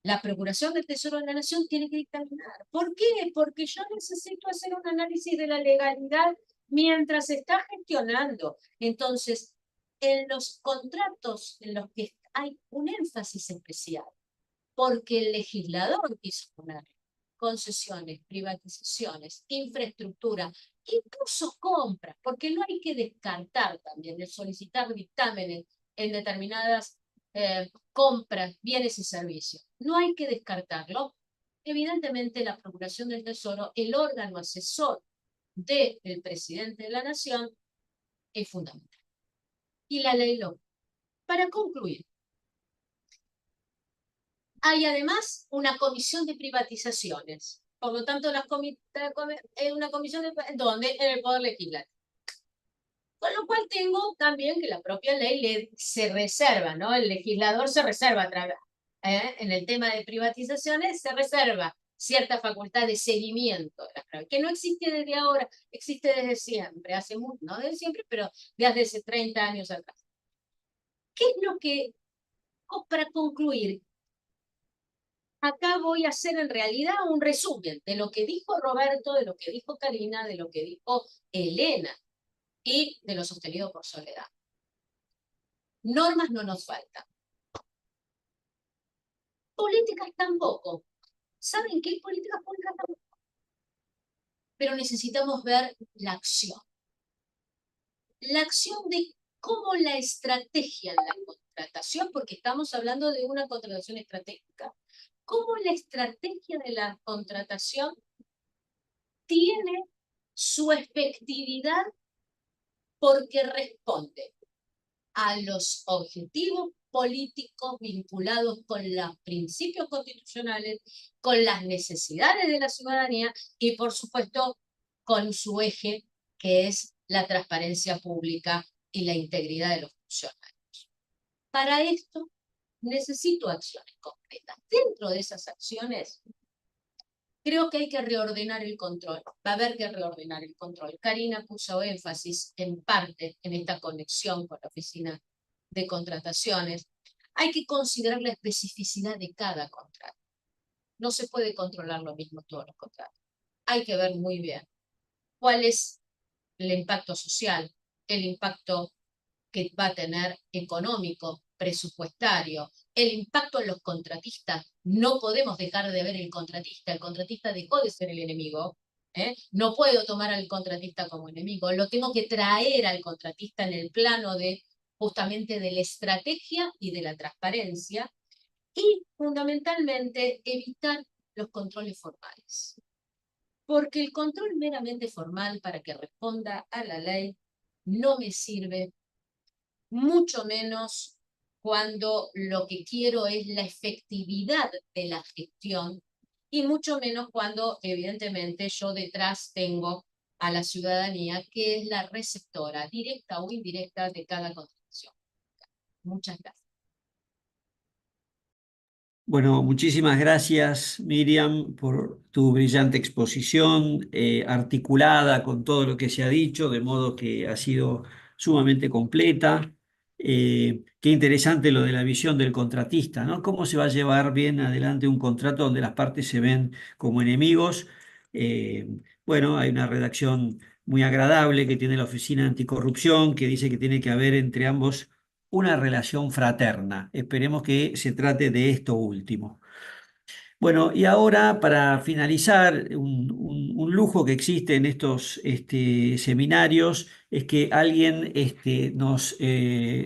La Procuración del Tesoro de la Nación tiene que dictaminar. ¿Por qué? Porque yo necesito hacer un análisis de la legalidad mientras se está gestionando. Entonces, en los contratos en los que hay un énfasis especial, porque el legislador quiso poner concesiones, privatizaciones, infraestructura, incluso compras, porque no hay que descartar también el solicitar dictámenes en determinadas compras, bienes y servicios. No hay que descartarlo. Evidentemente, la Procuración del Tesoro, el órgano asesor del presidente de la Nación, es fundamental. Y la ley lo. Para concluir, hay además una comisión de privatizaciones. Por lo tanto, una comisión de, ¿dónde? En el Poder Legislativo. Con lo cual tengo también que la propia ley se reserva, ¿no? El legislador se reserva, en el tema de privatizaciones, se reserva cierta facultad de seguimiento, que no existe desde ahora, existe desde siempre, no desde siempre, pero desde hace 30 años atrás. ¿Qué es lo que, para concluir, acá voy a hacer en realidad un resumen de lo que dijo Roberto, de lo que dijo Karina, de lo que dijo Elena y de lo sostenido por Soledad? Normas no nos faltan. Políticas tampoco. ¿Saben qué? Políticas públicas tampoco. Pero necesitamos ver la acción. La acción de cómo la estrategia en la contratación, porque estamos hablando de una contratación estratégica, cómo la estrategia de la contratación tiene su efectividad porque responde a los objetivos políticos vinculados con los principios constitucionales, con las necesidades de la ciudadanía y, por supuesto, con su eje, que es la transparencia pública y la integridad de los funcionarios. Para esto, necesito acciones concretas. Dentro de esas acciones, creo que hay que reordenar el control. Va a haber que reordenar el control. Karina puso énfasis en parte en esta conexión con la oficina de contrataciones. Hay que considerar la especificidad de cada contrato. No se puede controlar lo mismo todos los contratos. Hay que ver muy bien cuál es el impacto social, el impacto que va a tener económico, presupuestario, el impacto en los contratistas. No podemos dejar de ver el contratista dejó de ser el enemigo, no puedo tomar al contratista como enemigo, lo tengo que traer al contratista en el plano de justamente de la estrategia y de la transparencia, y fundamentalmente evitar los controles formales. Porque el control meramente formal para que responda a la ley no me sirve, mucho menos cuando lo que quiero es la efectividad de la gestión y mucho menos cuando evidentemente yo detrás tengo a la ciudadanía que es la receptora directa o indirecta de cada contratación. Muchas gracias. Bueno, muchísimas gracias, Miriam, por tu brillante exposición, articulada con todo lo que se ha dicho, de modo que ha sido sumamente completa. Qué interesante lo de la visión del contratista, ¿no? ¿Cómo se va a llevar bien adelante un contrato donde las partes se ven como enemigos? Bueno, hay una redacción muy agradable que tiene la Oficina Anticorrupción, que dice que tiene que haber entre ambos una relación fraterna. Esperemos que se trate de esto último. Bueno, y ahora para finalizar, un lujo que existe en estos seminarios es que alguien nos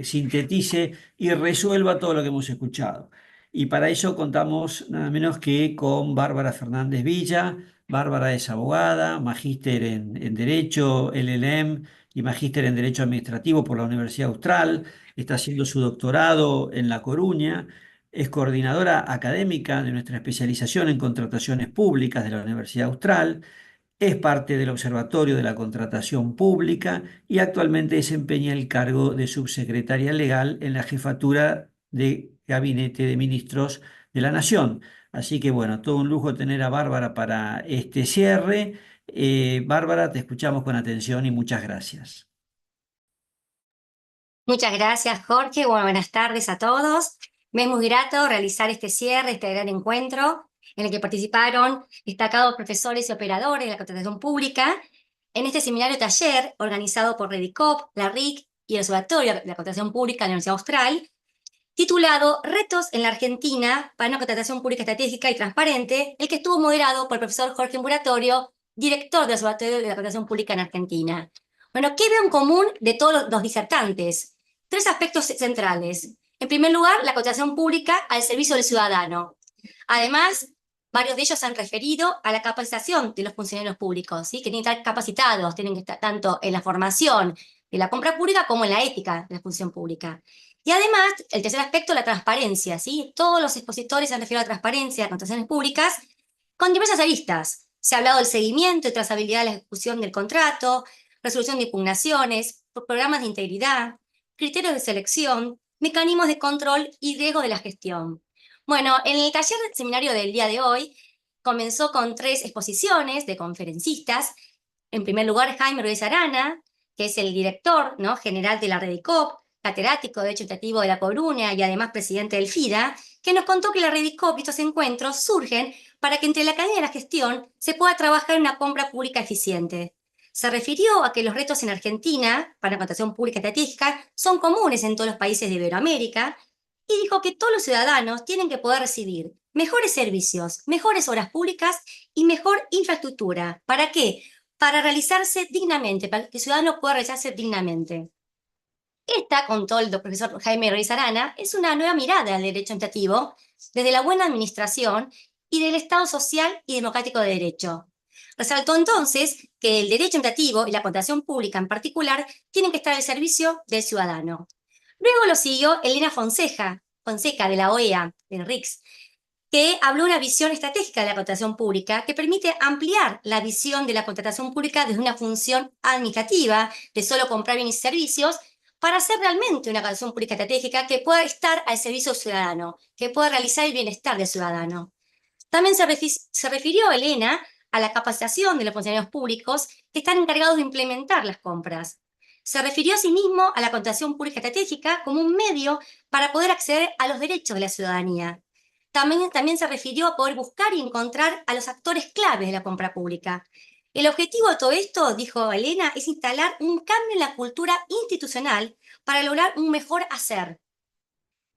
sintetice y resuelva todo lo que hemos escuchado. Y para eso contamos nada menos que con Bárbara Fernández Villa. Bárbara es abogada, magíster en Derecho, LLM y magíster en Derecho Administrativo por la Universidad Austral. Está haciendo su doctorado en La Coruña. Es coordinadora académica de nuestra especialización en contrataciones públicas de la Universidad Austral. Es parte del Observatorio de la Contratación Pública y actualmente desempeña el cargo de subsecretaria legal en la Jefatura de Gabinete de Ministros de la Nación. Así que bueno, todo un lujo tener a Bárbara para este cierre. Bárbara, te escuchamos con atención y muchas gracias. Muchas gracias, Jorge. Bueno, buenas tardes a todos. Me es muy grato realizar este cierre, este gran encuentro, en el que participaron destacados profesores y operadores de la contratación pública, en este seminario taller organizado por Redicop, la RIC y el Observatorio de la Contratación Pública de la Universidad Austral, titulado Retos en la Argentina para una contratación pública estratégica y transparente, el que estuvo moderado por el profesor Jorge Muratorio, director del Observatorio de la Contratación Pública en Argentina. Bueno, ¿qué veo en común de todos los disertantes? 3 aspectos centrales. En primer lugar, la contratación pública al servicio del ciudadano. Además, varios de ellos han referido a la capacitación de los funcionarios públicos, ¿sí? Que tienen que estar capacitados, tienen que estar tanto en la formación de la compra pública como en la ética de la función pública. Y además, el tercer aspecto, la transparencia, ¿sí? Todos los expositores han referido a la transparencia de contrataciones públicas con diversas aristas. Se ha hablado del seguimiento y trazabilidad de la ejecución del contrato, resolución de impugnaciones, programas de integridad, criterios de selección, mecanismos de control y riesgo de la gestión. Bueno, en el taller del seminario del día de hoy comenzó con 3 exposiciones de conferencistas. En primer lugar, Jaime Ruiz Arana, que es el director, ¿no?, general de la Redicop, catedrático de Derecho Administrativo de La Coruña y además presidente del FIDA, que nos contó que la Redicop y estos encuentros surgen para que entre la academia y la gestión se pueda trabajar en una compra pública eficiente. Se refirió a que los retos en Argentina para la contratación pública estratégica son comunes en todos los países de Iberoamérica y dijo que todos los ciudadanos tienen que poder recibir mejores servicios, mejores obras públicas y mejor infraestructura. ¿Para qué? Para realizarse dignamente, para que el ciudadano pueda realizarse dignamente. Esta, contó el profesor Jaime Ruiz Arana, es una nueva mirada al derecho administrativo desde la buena administración y del Estado social y democrático de derecho. Resaltó entonces que el derecho administrativo y la contratación pública en particular tienen que estar al servicio del ciudadano. Luego lo siguió Elena Fonseca de la OEA, del RICS, que habló de una visión estratégica de la contratación pública que permite ampliar la visión de la contratación pública desde una función administrativa de solo comprar bienes y servicios para hacer realmente una contratación pública estratégica que pueda estar al servicio del ciudadano, que pueda realizar el bienestar del ciudadano. También se refirió Elena a la capacitación de los funcionarios públicos que están encargados de implementar las compras. Se refirió asimismo a la contratación pública estratégica como un medio para poder acceder a los derechos de la ciudadanía. También se refirió a poder buscar y encontrar a los actores claves de la compra pública. El objetivo de todo esto, dijo Elena, es instalar un cambio en la cultura institucional para lograr un mejor hacer.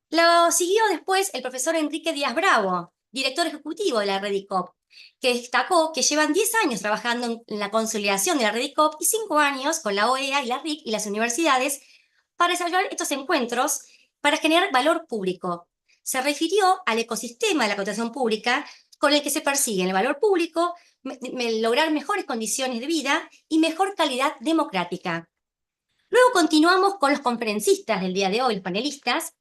Lo siguió después el profesor Enrique Díaz Bravo, director ejecutivo de la Redicop, que destacó que llevan 10 años trabajando en la consolidación de la Redicop y 5 años con la OEA y la RIC y las universidades para desarrollar estos encuentros para generar valor público. Se refirió al ecosistema de la contratación pública con el que se persigue el valor público, lograr mejores condiciones de vida y mejor calidad democrática. Luego continuamos con los conferencistas del día de hoy, los panelistas,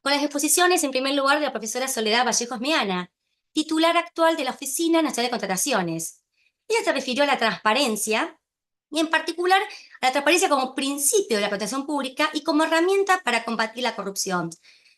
con las exposiciones en primer lugar de la profesora Soledad Vallejos Meana, titular actual de la Oficina Nacional de Contrataciones. Ella se refirió a la transparencia y en particular a la transparencia como principio de la contratación pública y como herramienta para combatir la corrupción.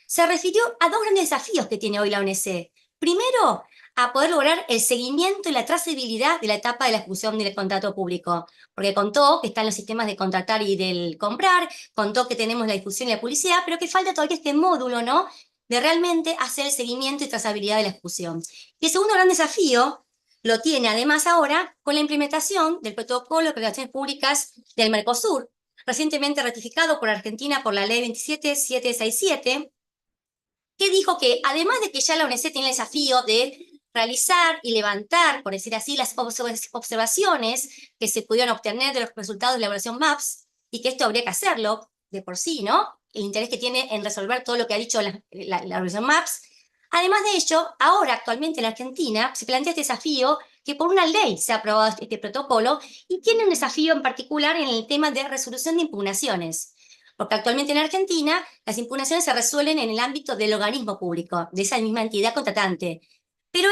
Se refirió a 2 grandes desafíos que tiene hoy la ONC. Primero, a poder lograr el seguimiento y la trazabilidad de la etapa de la ejecución del contrato público, porque contó que están los sistemas de contratar y del comprar, contó que tenemos la difusión y la publicidad, pero que falta todavía este módulo, ¿no?, de realmente hacer el seguimiento y trazabilidad de la ejecución. Y el segundo gran desafío lo tiene además ahora con la implementación del protocolo de contrataciones públicas del Mercosur, recientemente ratificado por Argentina por la ley 27767, que dijo que además de que ya la ONC tiene el desafío de realizar y levantar, por decir así, las observaciones que se pudieron obtener de los resultados de la evaluación MAPS, y que esto habría que hacerlo de por sí, ¿no? El interés que tiene en resolver todo lo que ha dicho la evaluación MAPS. Además de ello, ahora actualmente en Argentina se plantea este desafío que por una ley se ha aprobado este protocolo, y tiene un desafío en particular en el tema de resolución de impugnaciones. Porque actualmente en Argentina las impugnaciones se resuelven en el ámbito del organismo público, de esa misma entidad contratante. Pero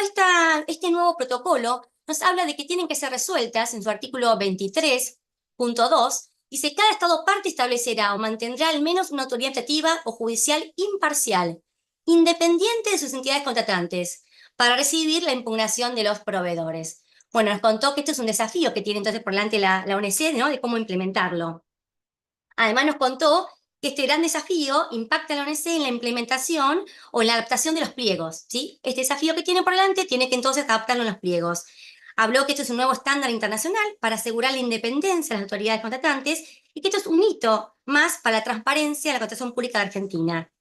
este nuevo protocolo nos habla de que tienen que ser resueltas en su artículo 23.2, dice: cada Estado parte establecerá o mantendrá al menos una autoridad administrativa o judicial imparcial, independiente de sus entidades contratantes, para recibir la impugnación de los proveedores. Bueno, nos contó que esto es un desafío que tiene entonces por delante la ONC, ¿no?, de cómo implementarlo. Además nos contó que este gran desafío impacta a la ONC en la implementación o en la adaptación de los pliegos, ¿sí? Este desafío que tiene por delante tiene que entonces adaptarlo en los pliegos. Habló que esto es un nuevo estándar internacional para asegurar la independencia de las autoridades contratantes, y que esto es un hito más para la transparencia de la contratación pública de Argentina.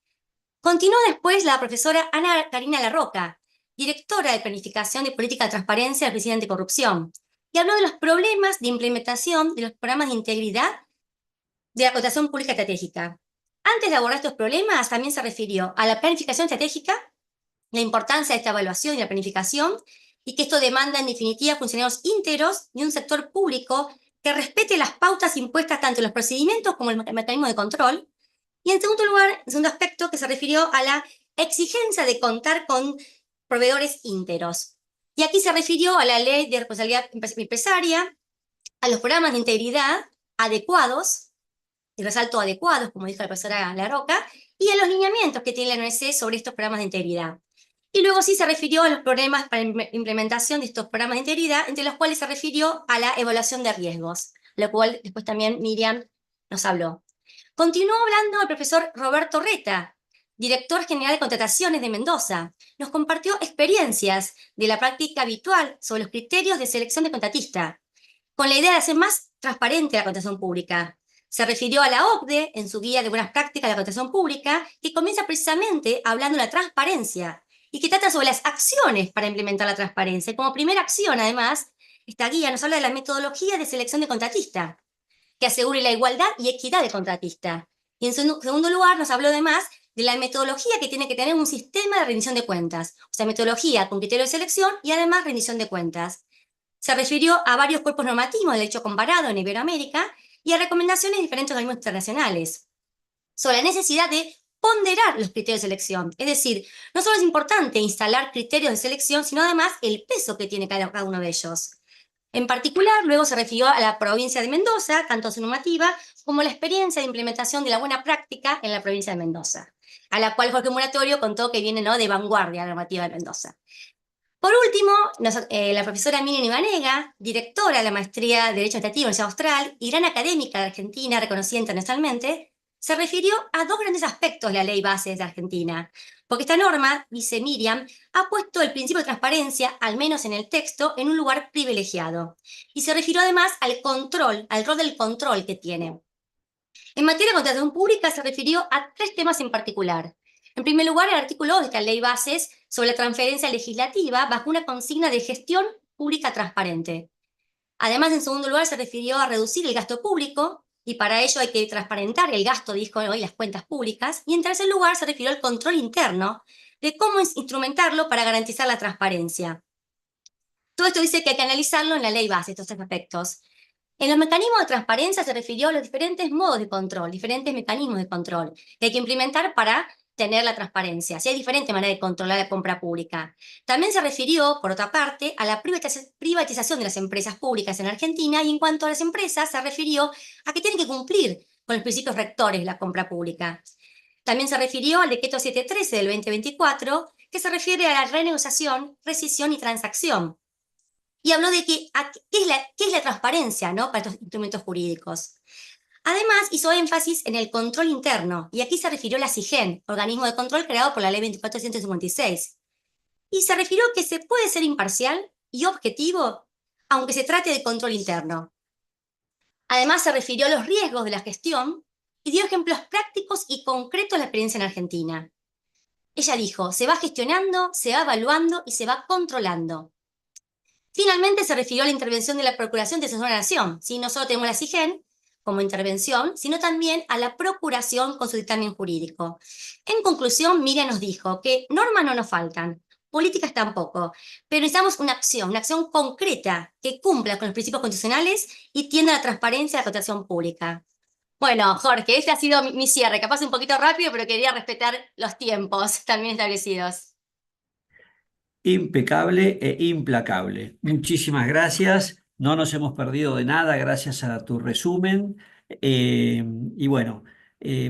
Continuó después la profesora Ana Karina Larroca, directora de Planificación de Política de Transparencia del Oficina Anticorrupción, y habló de los problemas de implementación de los programas de integridad de la contratación pública estratégica. Antes de abordar estos problemas, también se refirió a la planificación estratégica, la importancia de esta evaluación y la planificación, y que esto demanda en definitiva funcionarios íntegros y un sector público que respete las pautas impuestas tanto en los procedimientos como en el mecanismo de control. Y en segundo lugar, en segundo aspecto, que se refirió a la exigencia de contar con proveedores íntegros. Y aquí se refirió a la ley de responsabilidad empresaria, a los programas de integridad adecuados, y resalto adecuados, como dijo la profesora Larroca, y a los lineamientos que tiene la ONC sobre estos programas de integridad. Y luego sí se refirió a los problemas para la implementación de estos programas de integridad, entre los cuales se refirió a la evaluación de riesgos, lo cual después también Miriam nos habló. Continuó hablando el profesor Roberto Reta, director general de contrataciones de Mendoza. Nos compartió experiencias de la práctica habitual sobre los criterios de selección de contratista, con la idea de hacer más transparente la contratación pública. Se refirió a la OCDE en su guía de buenas prácticas de la contratación pública, que comienza precisamente hablando de la transparencia y que trata sobre las acciones para implementar la transparencia. Y como primera acción, además, esta guía nos habla de la metodología de selección de contratista, que asegure la igualdad y equidad del contratista. Y en segundo lugar, nos habló además de la metodología que tiene que tener un sistema de rendición de cuentas, o sea, metodología con criterio de selección y además rendición de cuentas. Se refirió a varios cuerpos normativos de derecho comparado en Iberoamérica y a recomendaciones de diferentes organismos internacionales sobre la necesidad de ponderar los criterios de selección. Es decir, no solo es importante instalar criterios de selección, sino además el peso que tiene cada uno de ellos. En particular, luego se refirió a la provincia de Mendoza, tanto su normativa como la experiencia de implementación de la buena práctica en la provincia de Mendoza, a la cual Jorge Moratorio contó que viene, ¿no?, de vanguardia la normativa de Mendoza. Por último, la profesora Miriam Ibanega, directora de la Maestría de Derecho Administrativo en la Universidad Austral y gran académica de Argentina, reconocida internacionalmente, se refirió a dos grandes aspectos de la Ley Bases de Argentina, porque esta norma, dice Miriam, ha puesto el principio de transparencia, al menos en el texto, en un lugar privilegiado. Y se refirió además al control, al rol del control que tiene. En materia de contratación pública se refirió a tres temas en particular. En primer lugar, el artículo 2 de esta Ley Bases sobre la transferencia legislativa bajo una consigna de gestión pública transparente. Además, en segundo lugar, se refirió a reducir el gasto público, y para ello hay que transparentar el gasto, dijo hoy, las cuentas públicas. Y en tercer lugar, se refirió al control interno, de cómo instrumentarlo para garantizar la transparencia. Todo esto dice que hay que analizarlo en la Ley Bases, estos tres aspectos. En los mecanismos de transparencia se refirió a los diferentes modos de control, diferentes mecanismos de control que hay que implementar para tener la transparencia. Si hay diferentes maneras de controlar la compra pública. También se refirió, por otra parte, a la privatización de las empresas públicas en Argentina, y en cuanto a las empresas se refirió a que tienen que cumplir con los principios rectores de la compra pública. También se refirió al decreto 713 del 2024, que se refiere a la renegociación, rescisión y transacción. Y habló de qué es la transparencia, ¿no?, para estos instrumentos jurídicos. Además, hizo énfasis en el control interno, y aquí se refirió a la SIGEN, organismo de control creado por la Ley 24.156. Y se refirió que se puede ser imparcial y objetivo, aunque se trate de control interno. Además, se refirió a los riesgos de la gestión y dio ejemplos prácticos y concretos de la experiencia en Argentina. Ella dijo, se va gestionando, se va evaluando y se va controlando. Finalmente se refirió a la intervención de la Procuración de Defensor de la Nación. ¿Sí? No solo tenemos la CIGEN como intervención, sino también a la Procuración con su dictamen jurídico. En conclusión, Miriam nos dijo que normas no nos faltan, políticas tampoco, pero necesitamos una acción concreta que cumpla con los principios constitucionales y tienda a la transparencia de la contratación pública. Bueno, Jorge, este ha sido mi cierre, capaz un poquito rápido, pero quería respetar los tiempos también establecidos. Impecable e implacable. Muchísimas gracias. No nos hemos perdido de nada gracias a tu resumen. Y bueno,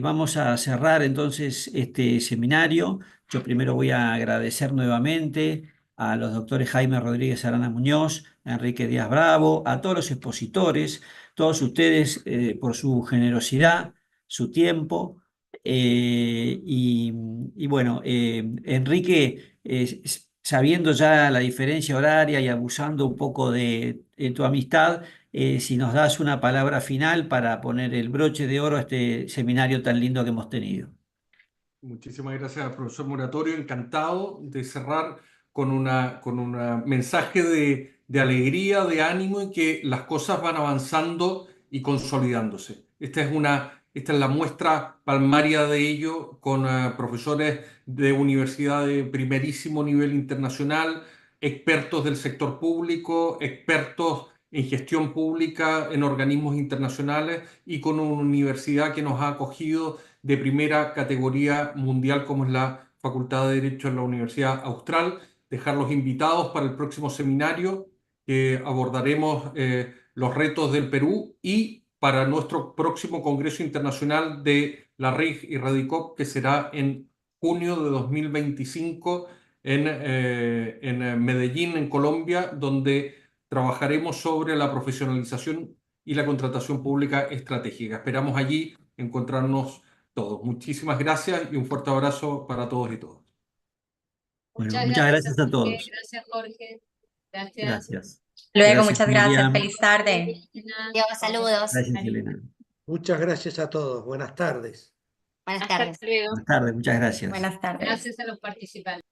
vamos a cerrar entonces este seminario. Yo primero voy a agradecer nuevamente a los doctores Jaime Rodríguez Arana Muñoz, a Enrique Díaz Bravo, a todos los expositores, todos ustedes por su generosidad, su tiempo. Y bueno, Enrique, sabiendo ya la diferencia horaria y abusando un poco de tu amistad, si nos das una palabra final para poner el broche de oro a este seminario tan lindo que hemos tenido. Muchísimas gracias, profesor Moratorio. Encantado de cerrar con un mensaje de alegría, de ánimo y que las cosas van avanzando y consolidándose. Esta es la muestra palmaria de ello con profesores de universidad de primerísimo nivel internacional, expertos del sector público, expertos en gestión pública, en organismos internacionales y con una universidad que nos ha acogido de primera categoría mundial como es la Facultad de Derecho en la Universidad Austral. Dejarlos invitados para el próximo seminario que abordaremos los retos del Perú y para nuestro próximo Congreso Internacional de la RIG y Radicop, que será en junio de 2025 en Medellín, en Colombia, donde trabajaremos sobre la profesionalización y la contratación pública estratégica. Esperamos allí encontrarnos todos. Muchísimas gracias y un fuerte abrazo para todos y todas. Bueno, muchas gracias a Jorge, todos. gracias, Jorge. Gracias. Gracias. Luego, Gracias, muchas gracias. Miriam. Feliz tarde. Dios, saludos. Gracias, Elena. Muchas gracias a todos. Buenas tardes. Buenas Hasta tardes. luego. Buenas tardes, muchas gracias. Buenas tardes. Gracias a los participantes.